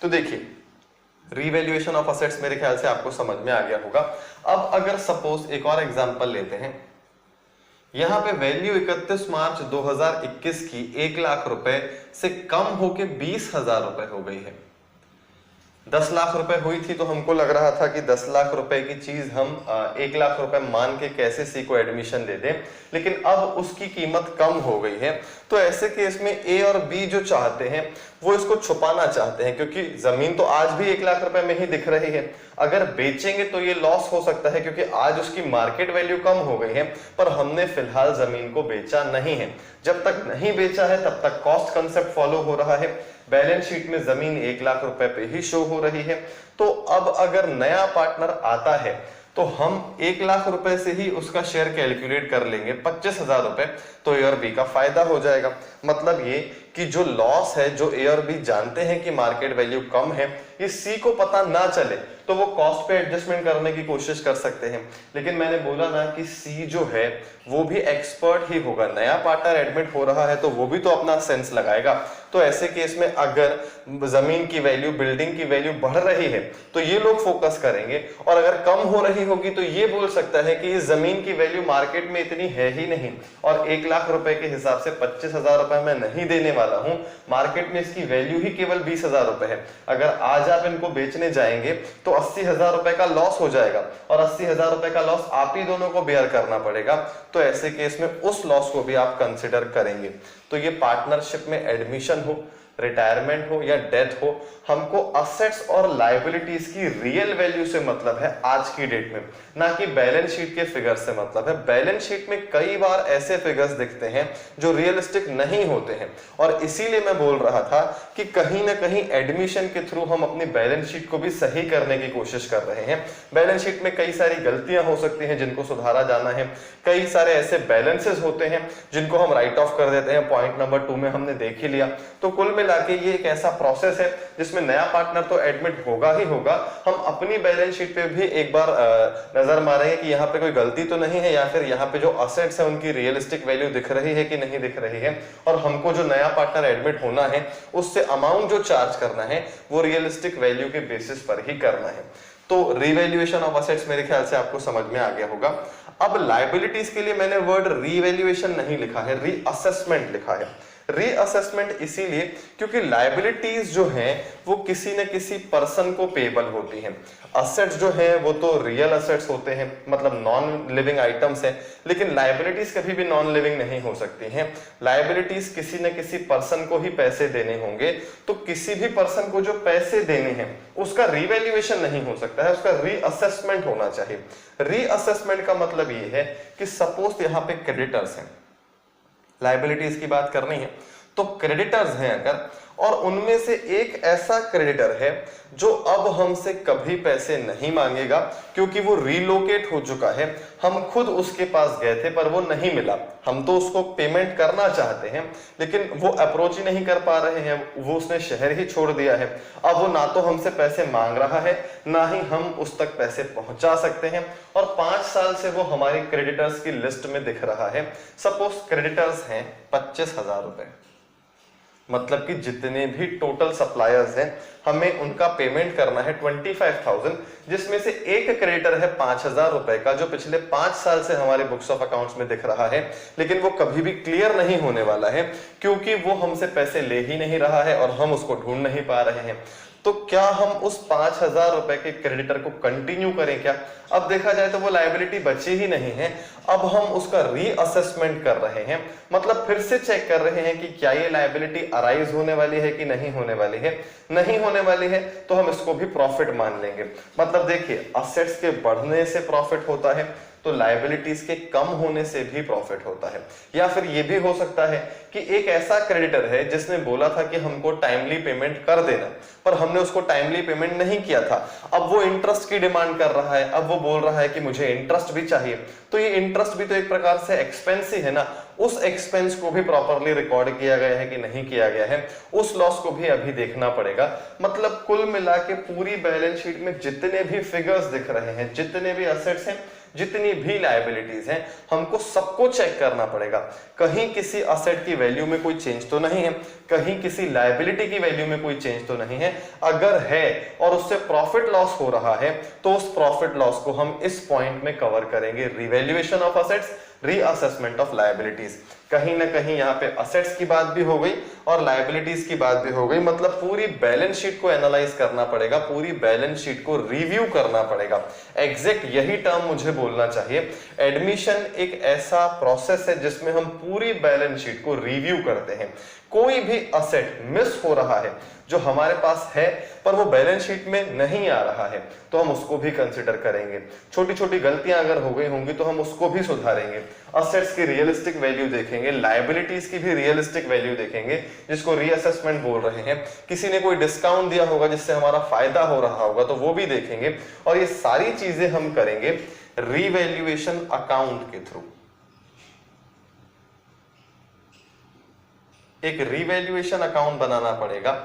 तो देखिए, रीवैल्यूएशन ऑफ असेट्स मेरे ख्याल से आपको समझ में आ गया होगा। अब अगर सपोज एक और एग्जांपल लेते हैं, यहां पे वैल्यू 31 मार्च 2021 की 1 लाख रुपए से कम होके 20,000 रुपए हो गई है। 10 लाख रुपए हुई थी तो हमको लग रहा था कि 10 लाख रुपए की चीज हम 1 लाख रुपए मान के कैसे सी को एडमिशन दे दें, लेकिन अब उसकी कीमत कम हो गई है। तो ऐसे केस में ए और बी जो चाहते हैं वो इसको छुपाना चाहते हैं, क्योंकि जमीन तो आज भी 1 लाख रुपए में ही दिख रही है। अगर बेचेंगे तो ये लॉस हो सकता है, क्योंकि आज उसकी मार्केट वैल्यू कम हो गई है, पर हमने फिलहाल जमीन को बेचा नहीं है। जब तक नहीं बेचा है तब तक कॉस्ट कंसेप्ट फॉलो हो रहा है। बैलेंस शीट में जमीन 1 लाख रुपए पे ही शो हो रही है। तो अब अगर नया पार्टनर आता है तो हम 1 लाख रुपए से ही उसका शेयर कैलकुलेट कर लेंगे 25,000 रुपए, तो ए और बी का फायदा हो जाएगा। मतलब ये कि जो लॉस है, जो ए और बी जानते हैं कि मार्केट वैल्यू कम है, ये सी को पता ना चले तो वो कॉस्ट पे एडजस्टमेंट करने की कोशिश कर सकते हैं। लेकिन मैंने बोला ना कि सी जो है वो भी एक्सपर्ट ही होगा। नया पार्टनर एडमिट हो रहा है तो वो भी तो अपना सेंस लगाएगा। तो ऐसे केस में अगर जमीन की वैल्यू, बिल्डिंग की वैल्यू बढ़ रही है तो ये लोग फोकस करेंगे, और अगर कम हो रही होगी तो ये बोल सकता है कि इस जमीन की वैल्यू मार्केट में इतनी है ही नहीं, और 1 लाख रुपए के हिसाब से 25,000 रुपए मैं नहीं देने वाला हूं, मार्केट में इसकी वैल्यू ही केवल 20,000 रुपए है। अगर आज आप इनको बेचने जाएंगे तो 80,000 रुपए का लॉस हो जाएगा, और 80,000 रुपए का लॉस आप ही दोनों को बेयर करना पड़ेगा। तो ऐसे केस में उस लॉस को भी आप कंसिडर करेंगे। तो ये पार्टनरशिप में एडमिशन हो, रिटायरमेंट हो या डेथ हो, हमको असेट्स और लायबिलिटीज की रियल वैल्यू से मतलब है आज की डेट में, ना कि बैलेंस शीट के फिगर से मतलब है। बैलेंस शीट में कई बार ऐसे फिगर्स दिखते हैं जो रियलिस्टिक नहीं होते हैं, और इसीलिए मैं बोल रहा था कि कहीं ना कहीं एडमिशन के थ्रू हम अपनी बैलेंस शीट को भी सही करने की कोशिश कर रहे हैं। बैलेंस शीट में कई सारी गलतियां हो सकती हैं जिनको सुधारा जाना है, कई सारे ऐसे बैलेंसेस होते हैं जिनको हम राइट ऑफ कर देते हैं, पॉइंट नंबर 2 में हमने देख ही लिया। तो कुल मिला के ये एक ऐसा प्रोसेस है जिसमें नया पार्टनर तो एडमिट होगा ही होगा। हम अपनी बैलेंस शीट पे भी एक बार नजर मारेंगे कि यहाँ पे कोई गलती तो नहीं है, या फिर यहाँ पे जो असेट्स है उनकी रियलिस्टिक वैल्यू दिख रही है कि नहीं दिख रही है, और हमको जो नया पार्टनर एडमिट होना है उससे अमाउंट जो चार्ज करना है वो रियलिस्टिक वैल्यू के बेसिस पर ही करना है। तो रिवैल्यूएशन ऑफ असेट्स मेरे ख्याल से आपको समझ में आ गया होगा। अब लायबिलिटीज के लिए मैंने वर्ड रिवैल्यूएशन नहीं लिखा है, रीअसेसमेंट लिखा है। रीअसेसमेंट इसीलिए क्योंकि लायबिलिटीज जो हैं वो किसी न किसी पर्सन को पेबल होती हैं। असेट्स जो हैं वो तो रियल असेट्स होते हैं, मतलब नॉन लिविंग आइटम्स हैं, लेकिन लायबिलिटीज कभी भी नॉन लिविंग नहीं हो सकती हैं। लायबिलिटीज किसी न किसी पर्सन को ही पैसे देने होंगे, तो किसी भी पर्सन को जो पैसे देने हैं उसका रिवैल्यूएशन नहीं हो सकता है, उसका रीअसेसमेंट होना चाहिए। रीअसेसमेंट का मतलब ये है कि सपोज यहाँ पे क्रेडिटर्स हैं, लायबिलिटीज की बात करनी है तो क्रेडिटर्स हैं अगर, और उनमें से एक ऐसा क्रेडिटर है जो अब हमसे कभी पैसे नहीं मांगेगा क्योंकि वो रिलोकेट हो चुका है। हम खुद उसके पास गए थे पर वो नहीं मिला, हम तो उसको पेमेंट करना चाहते हैं लेकिन वो अप्रोच ही नहीं कर पा रहे हैं, वो उसने शहर ही छोड़ दिया है। अब वो ना तो हमसे पैसे मांग रहा है ना ही हम उस तक पैसे पहुंचा सकते हैं, और 5 साल से वो हमारी क्रेडिटर्स की लिस्ट में दिख रहा है। सपोज क्रेडिटर्स हैं 25,000 रुपए, मतलब कि जितने भी टोटल सप्लायर्स हैं हमें उनका पेमेंट करना है 25,000, जिसमें से एक क्रेडिटर है 5,000 रुपए का, जो पिछले 5 साल से हमारे बुक्स ऑफ अकाउंट्स में दिख रहा है, लेकिन वो कभी भी क्लियर नहीं होने वाला है क्योंकि वो हमसे पैसे ले ही नहीं रहा है और हम उसको ढूंढ नहीं पा रहे हैं। तो क्या हम उस 5,000 रुपए के क्रेडिटर को कंटिन्यू करें क्या? अब देखा जाए तो वो लायबिलिटी बची ही नहीं है, अब हम उसका रीअसेसमेंट कर रहे हैं, मतलब फिर से चेक कर रहे हैं कि क्या ये लायबिलिटी अराइज होने वाली है कि नहीं होने वाली है। नहीं होने वाली है तो हम इसको भी प्रॉफिट मान लेंगे। मतलब देखिए, असेट्स के बढ़ने से प्रॉफिट होता है तो लायबिलिटीज के कम होने से भी प्रॉफिट होता है। या फिर यह भी हो सकता है कि एक ऐसा क्रेडिटर है जिसने बोला था कि हमको टाइमली पेमेंट कर देना, पर हमने उसको टाइमली पेमेंट नहीं किया था, अब वो इंटरेस्ट की डिमांड कर रहा है, अब वो बोल रहा है कि मुझे इंटरेस्ट भी चाहिए। तो ये इंटरेस्ट भी तो एक प्रकार से एक्सपेंस ही है ना, उस एक्सपेंस को भी प्रॉपरली रिकॉर्ड किया गया है कि नहीं किया गया है, उस लॉस को भी अभी देखना पड़ेगा। मतलब कुल मिला के पूरी बैलेंस शीट में जितने भी फिगर्स दिख रहे हैं, जितने भी असेट्स हैं, जितनी भी लायबिलिटीज हैं, हमको सबको चेक करना पड़ेगा। कहीं किसी असेट की वैल्यू में कोई चेंज तो नहीं है, कहीं किसी लायबिलिटी की वैल्यू में कोई चेंज तो नहीं है। अगर है और उससे प्रॉफिट लॉस हो रहा है तो उस प्रॉफिट लॉस को हम इस पॉइंट में कवर करेंगे, revaluation of assets, reassessment of liabilities. कहीं ना कहीं यहाँ पे असेट्स की बात भी हो गई और लायबिलिटीज की बात भी हो गई। मतलब पूरी बैलेंस शीट को एनालाइज करना पड़ेगा, पूरी बैलेंस शीट को रिव्यू करना पड़ेगा। एग्जैक्ट यही टर्म मुझे बोलना चाहिए। एडमिशन एक ऐसा प्रोसेस है जिसमें हम पूरी बैलेंस शीट को रिव्यू करते हैं। कोई भी असेट मिस हो रहा है जो हमारे पास है पर वो बैलेंस शीट में नहीं आ रहा है तो हम उसको भी कंसिडर करेंगे। छोटी छोटी गलतियां अगर हो गई होंगी तो हम उसको भी सुधारेंगे। असेट्स की रियलिस्टिक वैल्यू देखेंगे, लायबिलिटीज की भी रियलिस्टिक वैल्यू देखेंगे, जिसको रीअसेसमेंट बोल रहे हैं। किसी ने कोई डिस्काउंट दिया होगा जिससे हमारा फायदा हो रहा होगा तो वो भी देखेंगे। और ये सारी चीजें हम करेंगे रिवैल्यूएशन अकाउंट के थ्रू। एक रिवैल्यूएशन अकाउंट बनाना पड़ेगा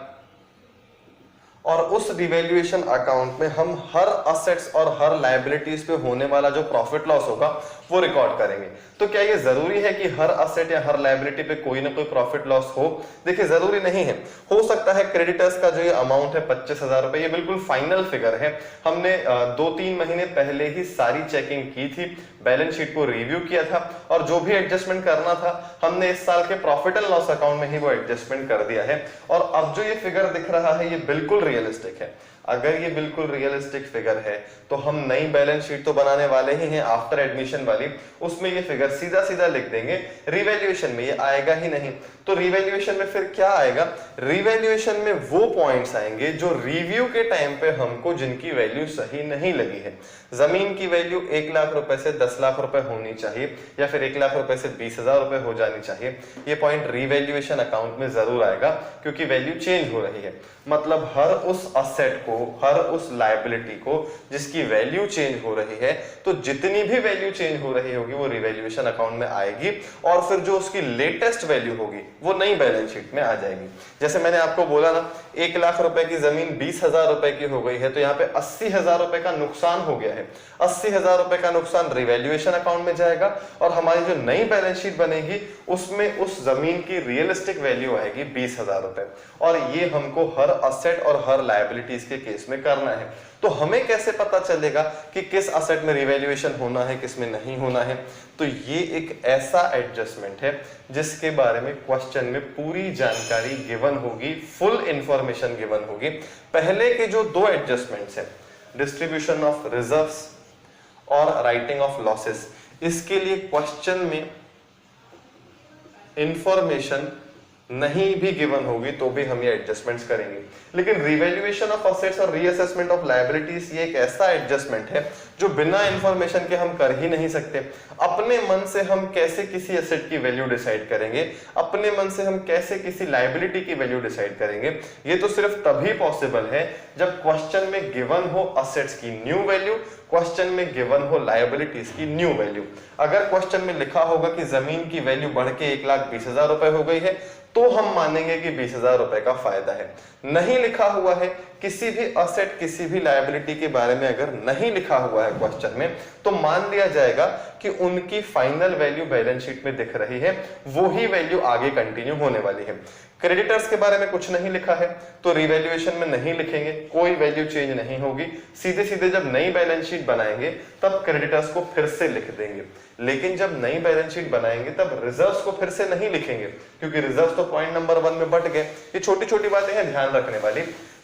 और उस रिवैल्यूएशन अकाउंट में हम हर असेट्स और हर लायबिलिटीज पे होने वाला जो प्रॉफिट लॉस होगा वो रिकॉर्ड करेंगे। तो क्या ये जरूरी है कि हर असेट या हर लायबिलिटी पे कोई ना कोई प्रॉफिट लॉस हो? देखिए, जरूरी नहीं है। हो सकता है क्रेडिटर्स का जो ये अमाउंट है 25,000 रुपए, ये बिल्कुल फाइनल फिगर है। हमने 2-3 महीने पहले ही सारी चेकिंग की थी, बैलेंस शीट को रिव्यू किया था और जो भी एडजस्टमेंट करना था हमने इस साल के प्रॉफिट एंड लॉस अकाउंट में ही वो एडजस्टमेंट कर दिया है। और अब जो ये फिगर दिख रहा है ये बिल्कुल रियलिस्टिक है। अगर ये बिल्कुल रियलिस्टिक फिगर है तो हम नई बैलेंस शीट तो बनाने वाले ही हैं आफ्टर एडमिशन वाली, उसमें ये फिगर सीधा सीधा लिख देंगे। रिवैल्यूएशन में ये आएगा ही नहीं। तो रिवैल्यूएशन में फिर क्या आएगा? रिवैल्यूएशन में वो पॉइंट्स आएंगे जो रिव्यू के टाइम पे हमको जिनकी वैल्यू सही नहीं लगी है। जमीन की वैल्यू 1 लाख रुपए से 10 लाख रुपए होनी चाहिए या फिर 1 लाख रुपए से 20,000 रुपए हो जानी चाहिए। ये पॉइंट रिवैल्यूएशन अकाउंट में जरूर आएगा क्योंकि वैल्यू चेंज हो रही है। मतलब हर उस असेट को, हर उस लायबिलिटी को जिसकी वैल्यू चेंज हो रही है, तो जितनी भी वैल्यू चेंज हो रही होगी वो रिवैल्यूएशन अकाउंट में आएगी और फिर जो उसकी लेटेस्ट वैल्यू होगी वो नई बैलेंस शीट में आ जाएगी। जैसे मैंने आपको बोला ना, 1 लाख रुपए की जमीन 20,000 रुपए की हो गई है तो यहाँ पे 80,000 रुपए का नुकसान हो गया है। 80,000 रुपए का नुकसान रिवैल्यूएशन अकाउंट में जाएगा और हमारी जो नई बैलेंस शीट बनेगी उसमें उस जमीन की रियलिस्टिक वैल्यू आएगी 20,000 रुपए। और ये हमको हर असेट और हर लायबिलिटीज के केस में करना है। तो हमें कैसे पता चलेगा कि किस असेट में रिवैल्यूएशन होना है, किस में नहीं होना है? तो ये एक ऐसा एडजस्टमेंट है जिसके बारे में क्वेश्चन में पूरी जानकारी गिवन होगी, फुल इंफॉर्मेशन गिवन होगी। पहले के जो 2 एडजस्टमेंट्स हैं, डिस्ट्रीब्यूशन ऑफ रिजर्व्स और राइटिंग ऑफ लॉसेस, इसके लिए क्वेश्चन में इंफॉर्मेशन नहीं भी गिवन होगी तो भी हम ये एडजस्टमेंट्स करेंगे। लेकिन रिवैल्यूएशन ऑफ असेट्स और रीअसेसमेंट ऑफ लायबिलिटीज ये एक ऐसा एडजस्टमेंट है जो बिना इंफॉर्मेशन के हम कर ही नहीं सकते। अपने मन से हम कैसे किसी एसेट की वैल्यू डिसाइड करेंगे, अपने मन से हम कैसे किसी लायबिलिटी की वैल्यू डिसाइड करेंगे? ये तो सिर्फ तभी पॉसिबल है जब क्वेश्चन में गिवन हो असेट्स की न्यू वैल्यू, क्वेश्चन में गिवन हो लायबिलिटीज की न्यू वैल्यू। अगर क्वेश्चन में लिखा होगा कि जमीन की वैल्यू बढ़ के 1,20,000 रुपए हो गई है तो हम मानेंगे कि 20,000 रुपए का फायदा है। नहीं लिखा हुआ है, किसी भी असेट, किसी भी लायबिलिटी के बारे में अगर नहीं लिखा हुआ है क्वेश्चन में, तो मान लिया जाएगा कि उनकी फाइनल वैल्यू बैलेंस शीट में दिख रही है, वो ही वैल्यू आगे कंटिन्यू होने वाली है। क्रेडिटर्स के बारे में कुछ नहीं लिखा है तो रिवैल्यूएशन में नहीं लिखेंगे, कोई वैल्यू चेंज नहीं होगी। सीधे सीधे जब नई बैलेंस शीट बनाएंगे तब क्रेडिटर्स को फिर से लिख देंगे, लेकिन जब नई बैलेंस शीट बनाएंगे तब रिजर्व्स को फिर से नहीं लिखेंगे, क्योंकि रिजर्व्स तो पॉइंट नंबर 1 में बट गए। ये छोटी छोटी बातें हैं ध्यान रखने वाली।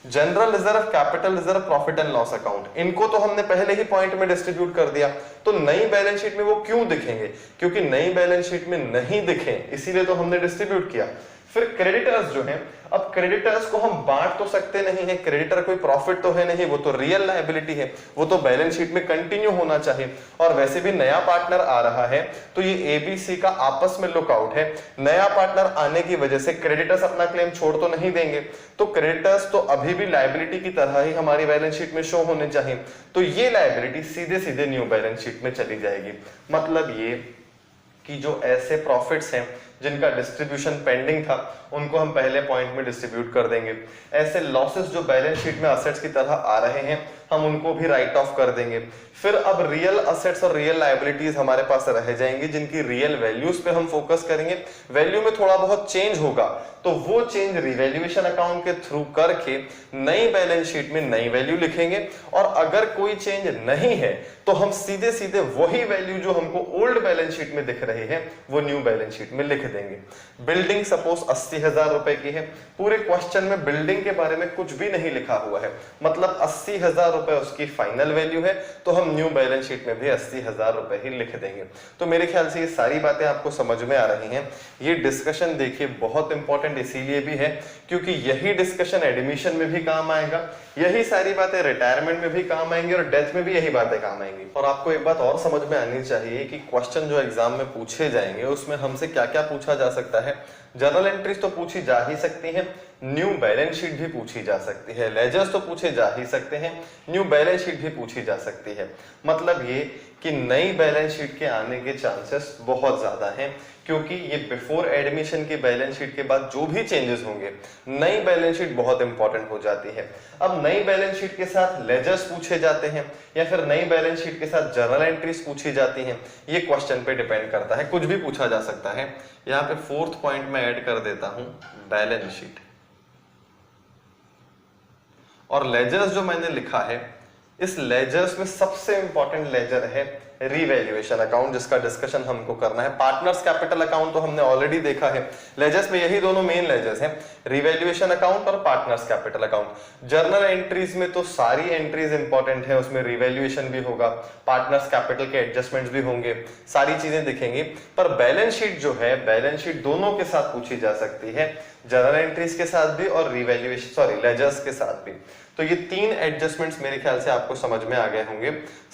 General reserve, capital reserve, profit and loss account, इनको तो हमने पहले ही पॉइंट में डिस्ट्रीब्यूट कर दिया, तो नई बैलेंस शीट में वो क्यों दिखेंगे? क्योंकि नई बैलेंस शीट में नहीं दिखे इसीलिए तो हमने डिस्ट्रीब्यूट किया। फिर क्रेडिटर्स जो हैं, अब क्रेडिटर्स को हम बांट तो सकते नहीं है, क्रेडिटर कोई प्रॉफिट तो है नहीं, वो तो रियल लायबिलिटी है, वो तो बैलेंस शीट में कंटिन्यू होना चाहिए। और वैसे भी नया पार्टनर आ रहा है तो ये एबीसी का आपस में लुकआउट है। नया पार्टनर आने की वजह से क्रेडिटर्स अपना क्लेम छोड़ तो नहीं देंगे, तो क्रेडिटर्स तो अभी भी लायबिलिटी की तरह ही हमारी बैलेंस शीट में शो होने चाहिए, तो ये लायबिलिटी सीधे सीधे न्यू बैलेंस शीट में चली जाएगी। मतलब ये कि जो ऐसे प्रॉफिट्स हैं जिनका डिस्ट्रीब्यूशन पेंडिंग था उनको हम पहले पॉइंट में डिस्ट्रीब्यूट कर देंगे। ऐसे लॉसेस जो बैलेंस शीट में असेट्स की तरह आ रहे हैं हम उनको भी राइट ऑफ कर देंगे। फिर अब रियल असेट्स और रियल लायबिलिटीज हमारे पास रह जाएंगी जिनकी रियल वैल्यूज पे हम फोकस करेंगे। वैल्यू में थोड़ा बहुत चेंज होगा तो वो चेंज रिवैल्यूएशन अकाउंट के थ्रू करके नई बैलेंस शीट में नई वैल्यू लिखेंगे, और अगर कोई चेंज नहीं है तो हम सीधे सीधे वही वैल्यू जो हमको ओल्ड बैलेंस शीट में दिख रही है वो न्यू बैलेंस शीट में लिख देंगे। बिल्डिंग सपोज 80,000 रुपए की है, पूरे क्वेश्चन में बिल्डिंग के बारे में कुछ भी नहीं लिखा हुआ है, मतलब 80,000 रुपए उसकी फाइनल वैल्यू है, तो हम न्यू बैलेंस शीट में भी 80,000 रुपए ही लिख देंगे। तो मेरे ख्याल से ये सारी बातें आपको समझ में आ रही हैं। ये डिस्कशन देखिए बहुत इंपॉर्टेंट इसीलिए भी है क्योंकि यही डिस्कशन एडमिशन में भी काम आएगा, यही सारी बातें रिटायरमेंट में भी काम आएंगी और डेथ में भी यही बातें काम आएंगी। और आपको एक बात और समझ में आनी चाहिए कि क्वेश्चन जो एग्जाम में पूछे जाएंगे उसमें हमसे क्या क्या पूछा जा सकता है। जर्नल एंट्रीज तो पूछी जा ही सकती है, न्यू बैलेंस शीट भी पूछी जा सकती है, लेजर्स तो पूछे जा ही सकते हैं, न्यू बैलेंस शीट भी पूछी जा सकती है। मतलब ये कि नई बैलेंस शीट के आने के चांसेस बहुत ज्यादा हैं, क्योंकि ये बिफोर एडमिशन की बैलेंस शीट के बाद जो भी चेंजेस होंगे नई बैलेंस शीट बहुत इंपॉर्टेंट हो जाती है। अब नई बैलेंस शीट के साथ लेजर्स पूछे जाते हैं या फिर नई बैलेंस शीट के साथ जर्नल एंट्रीज पूछी जाती हैं, ये क्वेश्चन पे डिपेंड करता है, कुछ भी पूछा जा सकता है। यहाँ पे 4th पॉइंट में ऐड कर देता हूं बैलेंस शीट, और लेजर्स जो मैंने लिखा है इस लेजर्स में सबसे इंपॉर्टेंट लेजर है रिवैल्यूएशन अकाउंट, जिसका डिस्कशन हमको करना है। पार्टनर्स कैपिटल अकाउंट तो हमने ऑलरेडी देखा है, लेजर्स में यही दोनों मेन लेजर्स हैं, रिवैल्यूएशन अकाउंट और partners capital account. Journal entries में तो सारी एंट्रीज इंपॉर्टेंट है, उसमें रिवैल्यूएशन भी होगा, पार्टनर्स कैपिटल के एडजस्टमेंट्स भी होंगे, सारी चीजें दिखेंगी। पर बैलेंस शीट जो है, बैलेंस शीट दोनों के साथ पूछी जा सकती है, जर्नल एंट्रीज के साथ भी और लेजर्स के साथ भी। तो ये 3 एडजस्टमेंट्स मेरे ख्याल से आपको समझ में आ गए होंगे।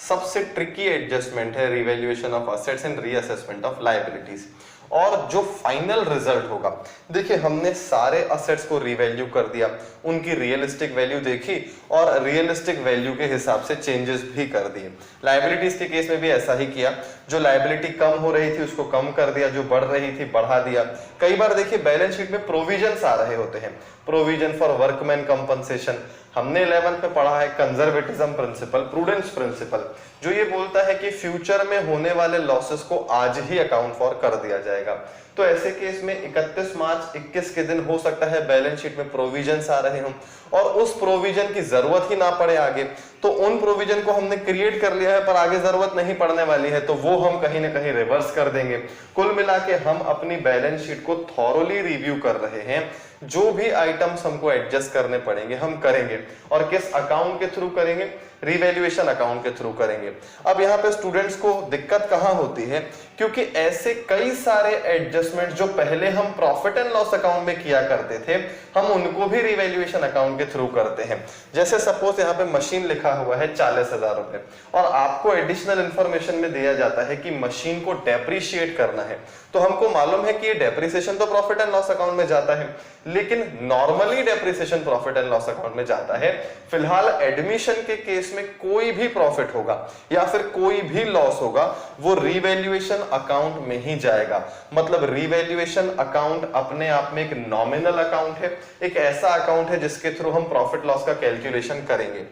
सबसे ट्रिकी एडजस्टमेंट है revaluation of assets and reassessment of liabilities. और जो फाइनल रिजल्ट होगा, देखिए हमने सारे असेट्स को रिवैल्यू कर दिया, उनकी रियलिस्टिक वैल्यू देखी और रियलिस्टिक वैल्यू के हिसाब से चेंजेस भी कर दिए। लायबिलिटीज के केस में भी ऐसा ही किया, जो लायबिलिटी कम हो रही थी उसको कम कर दिया, जो बढ़ रही थी बढ़ा दिया। कई बार देखिए बैलेंस शीट में प्रोविजंस आ रहे होते हैं, प्रोविजन फॉर वर्कमैन कंपनसेशन, हमने 11th में पढ़ा है कंजर्वेटिज्म प्रिंसिपल, प्रूडेंस प्रिंसिपल, जो ये बोलता है कि फ्यूचर में होने वाले लॉसेस को आज ही अकाउंट फॉर कर दिया जाएगा। तो ऐसे केस में 31 मार्च 21 के दिन हो सकता है बैलेंस शीट में प्रोविजंस आ रहे हों और उस प्रोविजन की जरूरत ही ना पड़े आगे, तो उन प्रोविजन को हमने क्रिएट कर लिया है पर आगे जरूरत नहीं पड़ने वाली है, तो वो हम कहीं ना कहीं रिवर्स कर देंगे। कुल मिला के हम अपनी बैलेंस शीट को थॉरोली रिव्यू कर रहे हैं, जो भी आइटम्स हमको एडजस्ट करने पड़ेंगे हम करेंगे, और किस अकाउंट के थ्रू करेंगे, रिवैल्यूएशन अकाउंट के थ्रू करेंगे। अब यहाँ पे स्टूडेंट्स को दिक्कत कहाँ होती है, क्योंकि ऐसे कई सारे एडजस्टमेंट जो पहले हम प्रॉफिट एंड लॉस अकाउंट में किया करते थे हम उनको भी रिवैल्यूएशन अकाउंट के थ्रू करते हैं। जैसे सपोज यहाँ पे मशीन लिखा हुआ है 40,000 रुपए और आपको एडिशनल इंफॉर्मेशन में दिया जाता है कि मशीन को डेप्रिशिएट करना है, तो हमको मालूम है कि ये डेप्रिसिएशन तो प्रॉफिट एंड लॉस अकाउंट में जाता है, लेकिन normally depreciation profit and loss account में जाता है। फिलहाल एडमिशन के केस में कोई भी प्रॉफिट होगा या फिर कोई भी लॉस होगा वो रिवैल्यूएशन अकाउंट में ही जाएगा। मतलब रिवैल्यूएशन अकाउंट अपने आप में एक नॉमिनल अकाउंट है, एक ऐसा अकाउंट है जिसके थ्रू हम प्रॉफिट लॉस का कैलकुलेशन करेंगे।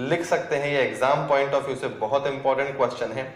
लिख सकते हैं, ये एग्जाम पॉइंट ऑफ व्यू से बहुत इंपॉर्टेंट क्वेश्चन है।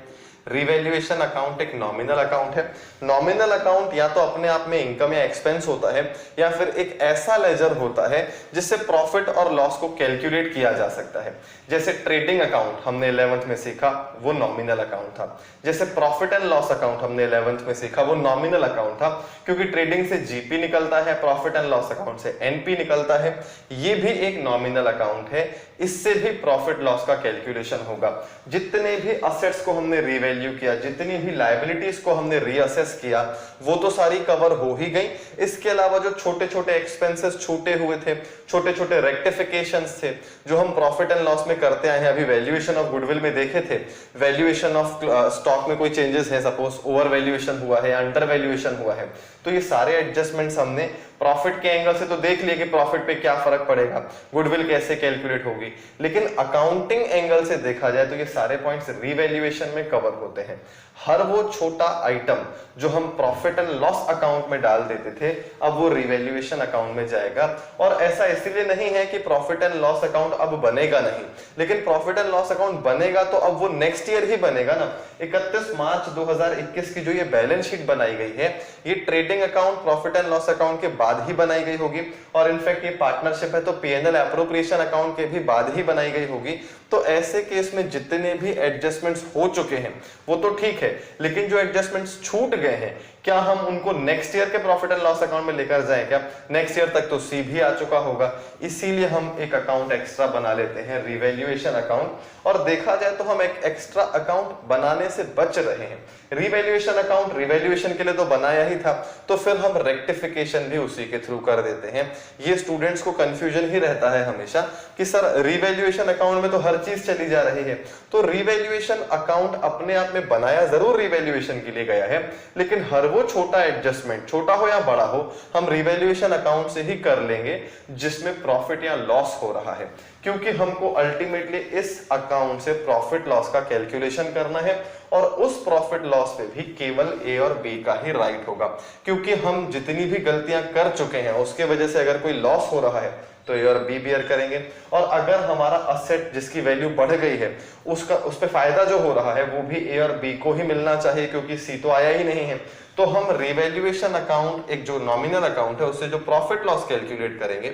रिवैल्यूएशन अकाउंट एक नॉमिनल अकाउंट है। नॉमिनल अकाउंट या तो अपने आप में इनकम या एक्सपेंस होता है या फिर एक ऐसा लेजर होता है जिससे प्रॉफिट और लॉस को कैलकुलेट किया जा सकता है। जैसे ट्रेडिंग अकाउंट हमने 11th में सीखा, वो नॉमिनल अकाउंट था। जैसे प्रॉफिट एंड लॉस अकाउंट हमने 11th में सीखा, वो नॉमिनल अकाउंट था, क्योंकि ट्रेडिंग से जीपी निकलता है, प्रॉफिट एंड लॉस अकाउंट से एनपी निकलता है। ये भी एक नॉमिनल अकाउंट है, इससे भी प्रॉफिट लॉस का कैलकुलेशन होगा। जितने भी असेट्स को हमने रीवैल्यू किया, जितनी भी लायबिलिटीज को हमने रीअसेस किया, वो तो सारी कवर हो ही गई। इसके अलावा जो छोटे छोटे एक्सपेंसेस छूटे हुए थे, छोटे छोटे रेक्टिफिकेशंस थे जो हम प्रॉफिट एंड लॉस में करते आए हैं, अभी वैल्यूएशन ऑफ गुडविल में देखे थे, वैल्यूएशन ऑफ स्टॉक में कोई चेंजेस है, सपोज ओवर वैल्यूएशन हुआ है या अंडर वैल्यूएशन हुआ है, तो ये सारे एडजस्टमेंट्स हमने प्रॉफिट के एंगल से तो देख लिए कि प्रॉफिट पे क्या फर्क पड़ेगा, गुडविल कैसे कैलकुलेट होगी, लेकिन अकाउंटिंग एंगल से देखा जाए तो ये सारे पॉइंट्स रीवैल्यूएशन में कवर होते हैं। हर वो छोटा आइटम जो हम प्रॉफिट एंड लॉस अकाउंट में डाल देते थे, अब वो रिवैल्यूएशन अकाउंट में जाएगा। और ऐसा इसलिए नहीं है कि प्रॉफिट एंड लॉस अकाउंट अब बनेगा नहीं, लेकिन प्रॉफिट एंड लॉस अकाउंट बनेगा तो अब वो नेक्स्ट ईयर ही बनेगा ना। 31 मार्च 2021 की जो ये बैलेंस शीट बनाई गई है, ये trading account profit and loss account के बाद ही बनाई गई होगी, और इनफैक्ट ये पार्टनरशिप है तो पीएनएल एप्रोप्रिएशन अकाउंट के भी बाद ही बनाई गई होगी। तो ऐसे केस में जितने भी एडजस्टमेंट्स हो चुके हैं वो तो ठीक है, लेकिन जो एडजस्टमेंट्स छूट गए हैं, क्या हम उनको नेक्स्ट ईयर के प्रॉफिट एंड लॉस अकाउंट में लेकर जाएं क्या? नेक्स्ट ईयर तक तो सी भी आ चुका होगा, इसीलिए हम एक अकाउंट एक्स्ट्रा बना लेते हैं, रिवैल्यूएशन अकाउंट। और देखा जाए तो हम एक एक्स्ट्रा अकाउंट बनाने से बच रहे हैं। रिवैल्यूएशन अकाउंट रिवैल्यूएशन के लिए तो बनाया ही था, तो फिर हम रेक्टिफिकेशन भी उसी के थ्रू कर देते हैं। ये स्टूडेंट्स को कंफ्यूजन ही रहता है हमेशा कि सर रिवैल्यूएशन अकाउंट में तो हर चीज चली जा रही है। तो रिवैल्यूएशन अकाउंट अपने आप में बनाया जरूर रिवैल्यूएशन के लिए गया है, लेकिन हर वो छोटा एडजस्टमेंट, छोटा हो या बड़ा हो, हम रिवैल्यूएशन अकाउंट से ही कर लेंगे जिसमें प्रॉफिट या लॉस हो रहा है, क्योंकि हमको अल्टीमेटली इस अकाउंट से प्रॉफिट लॉस का कैलकुलेशन करना है, और उस प्रॉफिट लॉस पे भी केवल ए और बी का ही राइट होगा, क्योंकि हम जितनी भी गलतियां कर चुके हैं उसके वजह से अगर कोई लॉस हो रहा है तो ए और बी बियर करेंगे, और अगर हमारा असेट जिसकी वैल्यू बढ़ गई है उस पे फायदा जो हो रहा है वो भी ए और बी को ही मिलना चाहिए, क्योंकि सी तो आया ही नहीं है। तो हम रिवैल्यूएशन अकाउंट, एक जो नॉमिनल अकाउंट है, उससे जो प्रॉफिट लॉस कैलकुलेट करेंगे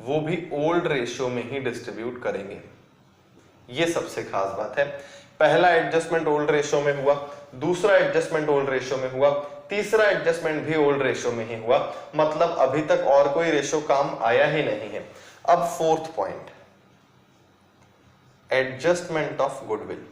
वो भी ओल्ड रेशियो में ही डिस्ट्रीब्यूट करेंगे। ये सबसे खास बात है। पहला एडजस्टमेंट ओल्ड रेशियो में हुआ, दूसरा एडजस्टमेंट ओल्ड रेशियो में हुआ, तीसरा एडजस्टमेंट भी ओल्ड रेशियो में ही हुआ, मतलब अभी तक और कोई रेशियो काम आया ही नहीं है। अब fourth point, adjustment of goodwill.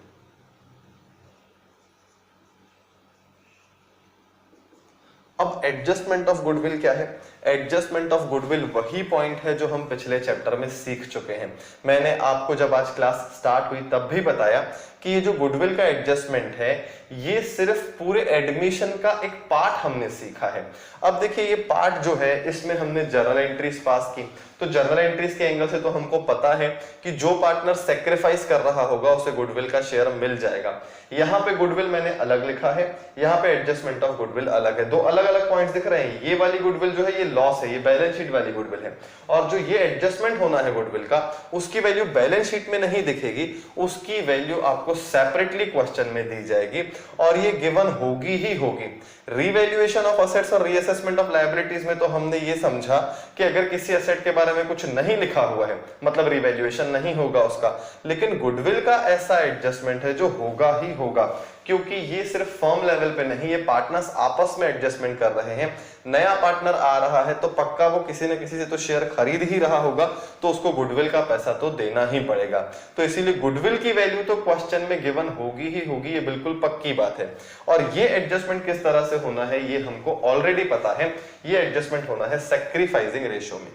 अब एडजस्टमेंट ऑफ गुडविल क्या है? एडजस्टमेंट ऑफ गुडविल वही पॉइंट है जो हम पिछले चैप्टर में सीख चुके हैं। मैंने आपको जब आज क्लास स्टार्ट हुई तब भी बताया कि ये जो गुडविल का एडजस्टमेंट है, ये सिर्फ पूरे एडमिशन का एक पार्ट हमने सीखा है। अब देखिए, ये पार्ट जो है इसमें हमने जर्नल एंट्रीज पास की, तो जर्नल एंट्रीज के एंगल से तो हमको पता है कि जो पार्टनर सेक्रीफाइस कर रहा होगा उसे गुडविल का शेयर मिल जाएगा। यहाँ पे गुडविल मैंने अलग लिखा है, यहाँ पे एडजस्टमेंट ऑफ गुडविल अलग है। दो अलग अलग पॉइंट्स दिख रहे हैं। ये वाली गुडविल जो है ये लॉस है, ये बैलेंस शीट वाली गुडविल है, और जो ये एडजस्टमेंट होना है गुडविल का, उसकी वैल्यू बैलेंस शीट में नहीं दिखेगी, उसकी वैल्यू आपको सेपरेटली क्वेश्चन में दी जाएगी, और ये गिवन होगी ही होगी। रिवैल्यूएशन ऑफ असेट्स और रीअसेसमेंट ऑफ लायबिलिटीज में तो हमने ये समझा कि अगर किसी एसेट के बारे में कुछ नहीं लिखा हुआ है मतलब रिवैल्यूएशन नहीं होगा उसका, लेकिन गुडविल का ऐसा एडजस्टमेंट है जो होगा ही होगा, क्योंकि ये सिर्फ फर्म लेवल पे नहीं, ये पार्टनर्स आपस में एडजस्टमेंट कर रहे हैं। नया पार्टनर आ रहा है तो पक्का वो किसी न किसी से तो शेयर खरीद ही रहा होगा, तो उसको गुडविल का पैसा तो देना ही पड़ेगा। तो इसीलिए गुडविल की वैल्यू तो क्वेश्चन में गिवन होगी ही होगी, ये बिल्कुल पक्की बात है। और ये एडजस्टमेंट किस तरह से होना है ये हमको ऑलरेडी पता है। ये एडजस्टमेंट होना है सैक्रिफाइसिंग रेशियो में।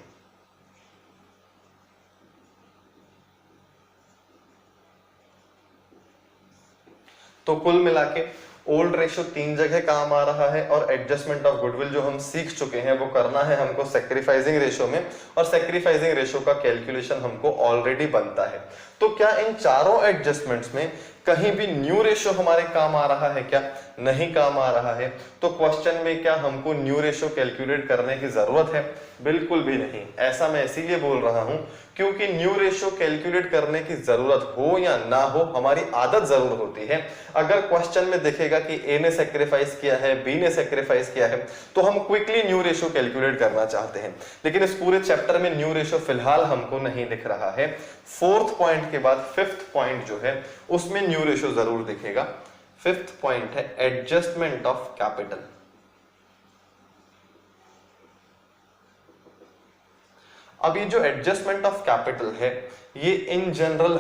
तो कुल मिला के ओल्ड रेशियो 3 जगह काम आ रहा है, और एडजस्टमेंट ऑफ गुडविल जो हम सीख चुके हैं वो करना है हमको सैक्रिफाइसिंग रेशियो में, और सैक्रिफाइसिंग रेशियो का कैलकुलेशन हमको ऑलरेडी बनता है। तो क्या इन चारों एडजस्टमेंट्स में कहीं भी न्यू रेशियो हमारे काम आ रहा है क्या? नहीं काम आ रहा है। तो क्वेश्चन में क्या हमको न्यू रेशियो कैलकुलेट करने की जरूरत है? बिल्कुल भी नहीं। ऐसा मैं इसीलिए बोल रहा हूं क्योंकि न्यू रेशियो कैलकुलेट करने की जरूरत हो या ना हो, हमारी आदत जरूर होती है। अगर क्वेश्चन में दिखेगा कि ए ने सेक्रीफाइस किया है, बी ने सेक्रीफाइस किया है, तो हम क्विकली न्यू रेशियो कैलकुलेट करना चाहते हैं। लेकिन इस पूरे चैप्टर में न्यू रेशियो फिलहाल हमको नहीं दिख रहा है। फोर्थ पॉइंट के बाद फिफ्थ पॉइंट जो है उसमें न्यू रेशियो जरूर दिखेगा। फिफ्थ पॉइंट है एडजस्टमेंट ऑफ कैपिटल। अब ये जो एडजस्टमेंट ऑफ कैपिटल है ये इन जनरल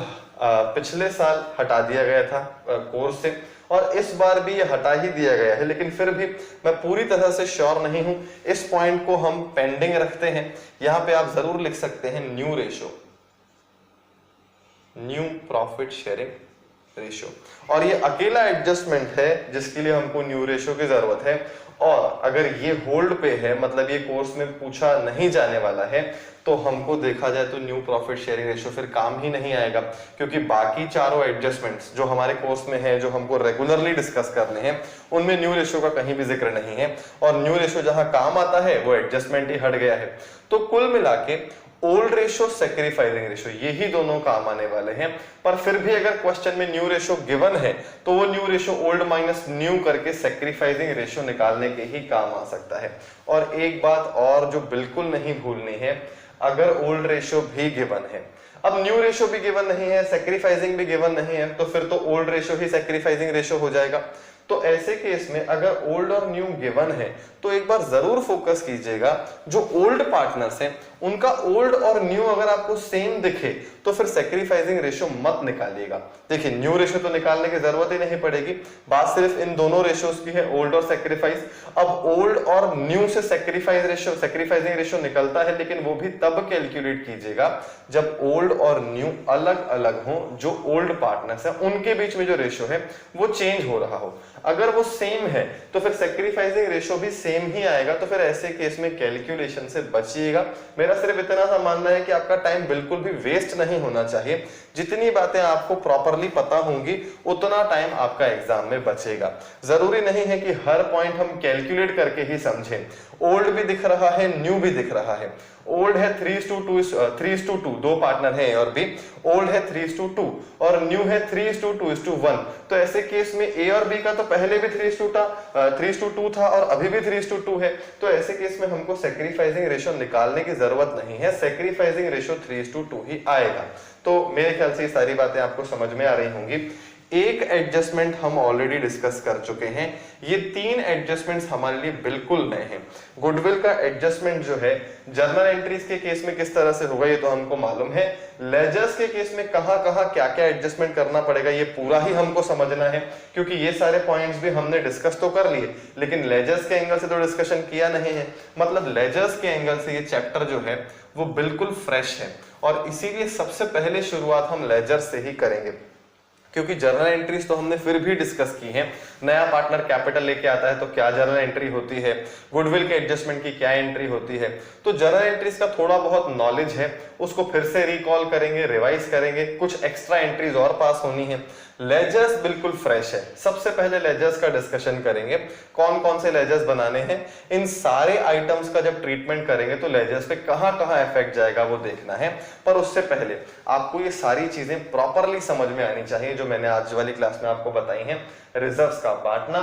पिछले साल हटा दिया गया था कोर्स से, और इस बार भी ये हटा ही दिया गया है, लेकिन फिर भी मैं पूरी तरह से श्योर नहीं हूं। इस पॉइंट को हम पेंडिंग रखते हैं। यहां पे आप जरूर लिख सकते हैं new ratio, new profit sharing ratio, और ये अकेला एडजस्टमेंट है जिसके लिए हमको न्यू रेशियो की जरूरत है। और अगर ये होल्ड पे है, मतलब ये कोर्स में पूछा नहीं जाने वाला है, तो हमको देखा जाए तो न्यू प्रॉफिट शेयरिंग रेशियो फिर काम ही नहीं आएगा, क्योंकि बाकी चारों एडजस्टमेंट्स जो हमारे कोर्स में है, जो हमको रेगुलरली डिस्कस करने हैं, उनमें न्यू रेशियो का कहीं भी जिक्र नहीं है। और न्यू रेशियो जहां काम आता है वो एडजस्टमेंट ही हट गया है। तो कुल मिला के ओल्ड रेशियो, सैक्रिफाइसिंग रेशियो, यही दोनों काम आने वाले हैं। पर फिर भी अगर क्वेश्चन में न्यू रेशियो गिवन है तो वो new ratio old minus new करके सैक्रिफाइसिंग रेशियो निकालने के ही काम आ सकता है। और एक बात और जो बिल्कुल नहीं भूलनी है, अगर ओल्ड रेशियो भी गिवन है, अब न्यू रेशियो भी गिवन नहीं है, सैक्रिफाइसिंग भी गिवन नहीं है, तो फिर तो ओल्ड रेशियो ही सैक्रिफाइसिंग रेशियो हो जाएगा। तो ऐसे केस में अगर ओल्ड और न्यू गिवन है तो एक बार जरूर फोकस कीजिएगा, जो ओल्ड पार्टनर्स हैं उनका ओल्ड और न्यू अगर आपको सेम दिखे तो फिर सैक्रिफाइसिंग रेशियो मत निकालिएगा। देखिए न्यू रेशियो तो निकालने की जरूरत ही नहीं पड़ेगी, बात सिर्फ इन दोनों रेशियोज की है, ओल्ड और सैक्रिफाइस। अब ओल्ड और न्यू से सैक्रिफाइसिंग रेशियो निकलता है, लेकिन वो भी तब कैलकुलेट कीजिएगा जब ओल्ड और न्यू अलग अलग हो। जो ओल्ड पार्टनर्स हैं उनके बीच में जो रेशियो है वो चेंज हो रहा हो। अगर वो सेम है तो फिर सैक्रिफाइसिंग रेशियो भी सेम ही आएगा। तो फिर ऐसे केस में कैलकुलेशन से बचिएगा। मेरा सिर्फ इतना सा मानना है कि आपका टाइम बिल्कुल भी वेस्ट नहीं होना चाहिए। जितनी बातें आपको प्रॉपरली पता होंगी उतना टाइम आपका एग्जाम में बचेगा। जरूरी नहीं है कि हर पॉइंट हम कैलकुलेट करके ही समझें। ओल्ड भी दिख रहा है, न्यू भी दिख रहा है। ओल्ड है 3:2, दो पार्टनर है ए और बी। ओल्ड है 3:2 और न्यू है 3:2:1। तो ऐसे केस में ए और बी का तो पहले भी 3:2 था और अभी भी 3:2 है। तो ऐसे केस में हमको सैक्रिफाइसिंग रेशियो निकालने की जरूरत नहीं है, सैक्रिफाइसिंग रेशियो 3:2 ही आएगा। तो मेरे ख्याल से ये सारी बातें आपको समझ में आ रही होंगी। एक एडजस्टमेंट हम ऑलरेडी डिस्कस कर चुके हैं, ये तीन एडजस्टमेंट्स हमारे लिए बिल्कुल नए हैं। गुडविल का एडजस्टमेंट जो है जर्नल एंट्रीज के केस में किस तरह से होगा ये तो हमको मालूम है। लेजर्स के केस में कहां कहां क्या क्या एडजस्टमेंट करना पड़ेगा ये पूरा ही हमको समझना है, क्योंकि ये सारे पॉइंट्स भी हमने डिस्कस तो कर लिए, लेकिन लेजर्स के एंगल से तो डिस्कशन किया नहीं है। मतलब लेजर्स के एंगल से ये चैप्टर जो है वो बिल्कुल फ्रेश है, और इसीलिए सबसे पहले शुरुआत हम लेजर से ही करेंगे, क्योंकि जर्नल एंट्रीज तो हमने फिर भी डिस्कस की हैं। नया पार्टनर कैपिटल लेके आता है तो क्या जर्नल एंट्री होती है, गुडविल के एडजस्टमेंट की क्या एंट्री होती है। तो जर्नल एंट्रीज का थोड़ा बहुत नॉलेज है, उसको फिर से रिकॉल करेंगे, रिवाइज करेंगे, कुछ एक्स्ट्रा एंट्रीज और पास होनी है। लेजर्स बिल्कुल फ्रेश है। सबसे पहले लेजर्स का डिस्कशन करेंगे, कौन कौन से लेजर्स बनाने हैं। इन सारे आइटम्स का जब ट्रीटमेंट करेंगे तो लेजर्स पे कहां कहां इफेक्ट जाएगा वो देखना है। पर उससे पहले आपको ये सारी चीजें प्रॉपरली समझ में आनी चाहिए जो मैंने आज वाली क्लास में आपको बताई हैं। रिजर्व्स का बांटना,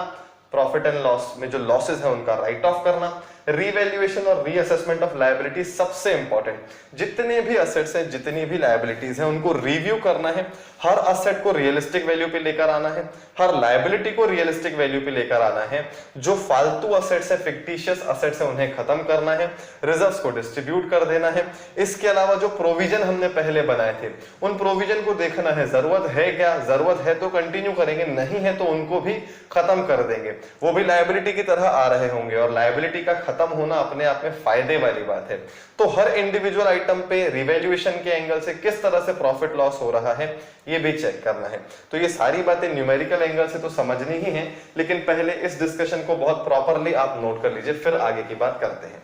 प्रॉफिट एंड लॉस में जो लॉसेस है उनका राइट ऑफ करना, रीवैल्यूएशन और रीअसेसमेंट ऑफ लायबिलिटी सबसे इंपॉर्टेंट। जितने भी असेट्स हैं, जितनी भी लायबिलिटीज हैं, उनको रिव्यू करना है। हर असेट को रियलिस्टिक वैल्यू पे लेकर आना है, हर लायबिलिटी को रियलिस्टिक वैल्यू पे लेकर आना है। जो फालतू असेट्स है, फिक्टिशियस असेट्स है, उन्हें खत्म करना है। रिजर्व्स को डिस्ट्रीब्यूट कर देना है। इसके अलावा जो प्रोविजन हमने पहले बनाए थे उन प्रोविजन को देखना है, जरूरत है क्या, जरूरत है तो कंटिन्यू करेंगे, नहीं है तो उनको भी खत्म कर देंगे। वो भी लायबिलिटी की तरह आ रहे होंगे, और लायबिलिटी का खत्म होना अपने आप में फायदे वाली बात है। तो हर इंडिविजुअल आइटम पे रिवैल्यूएशन के एंगल से किस तरह से प्रॉफिट लॉस हो रहा है ये भी चेक करना है। तो ये सारी बातें न्यूमेरिकल एंगल से तो समझनी ही है, लेकिन पहले इस डिस्कशन को बहुत प्रॉपरली आप नोट कर लीजिए, फिर आगे की बात करते हैं।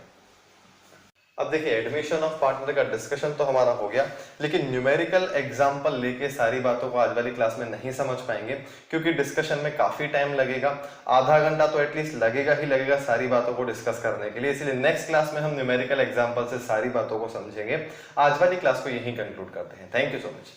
अब देखिए एडमिशन ऑफ पार्टनर का डिस्कशन तो हमारा हो गया, लेकिन न्यूमेरिकल एग्जांपल लेके सारी बातों को आज वाली क्लास में नहीं समझ पाएंगे, क्योंकि डिस्कशन में काफी टाइम लगेगा। आधा घंटा तो एटलीस्ट लगेगा ही लगेगा सारी बातों को डिस्कस करने के लिए, इसलिए नेक्स्ट क्लास में हम न्यूमेरिकल एग्जाम्पल से सारी बातों को समझेंगे। आज वाली क्लास को यहीं कंक्लूड करते हैं। Thank you so much.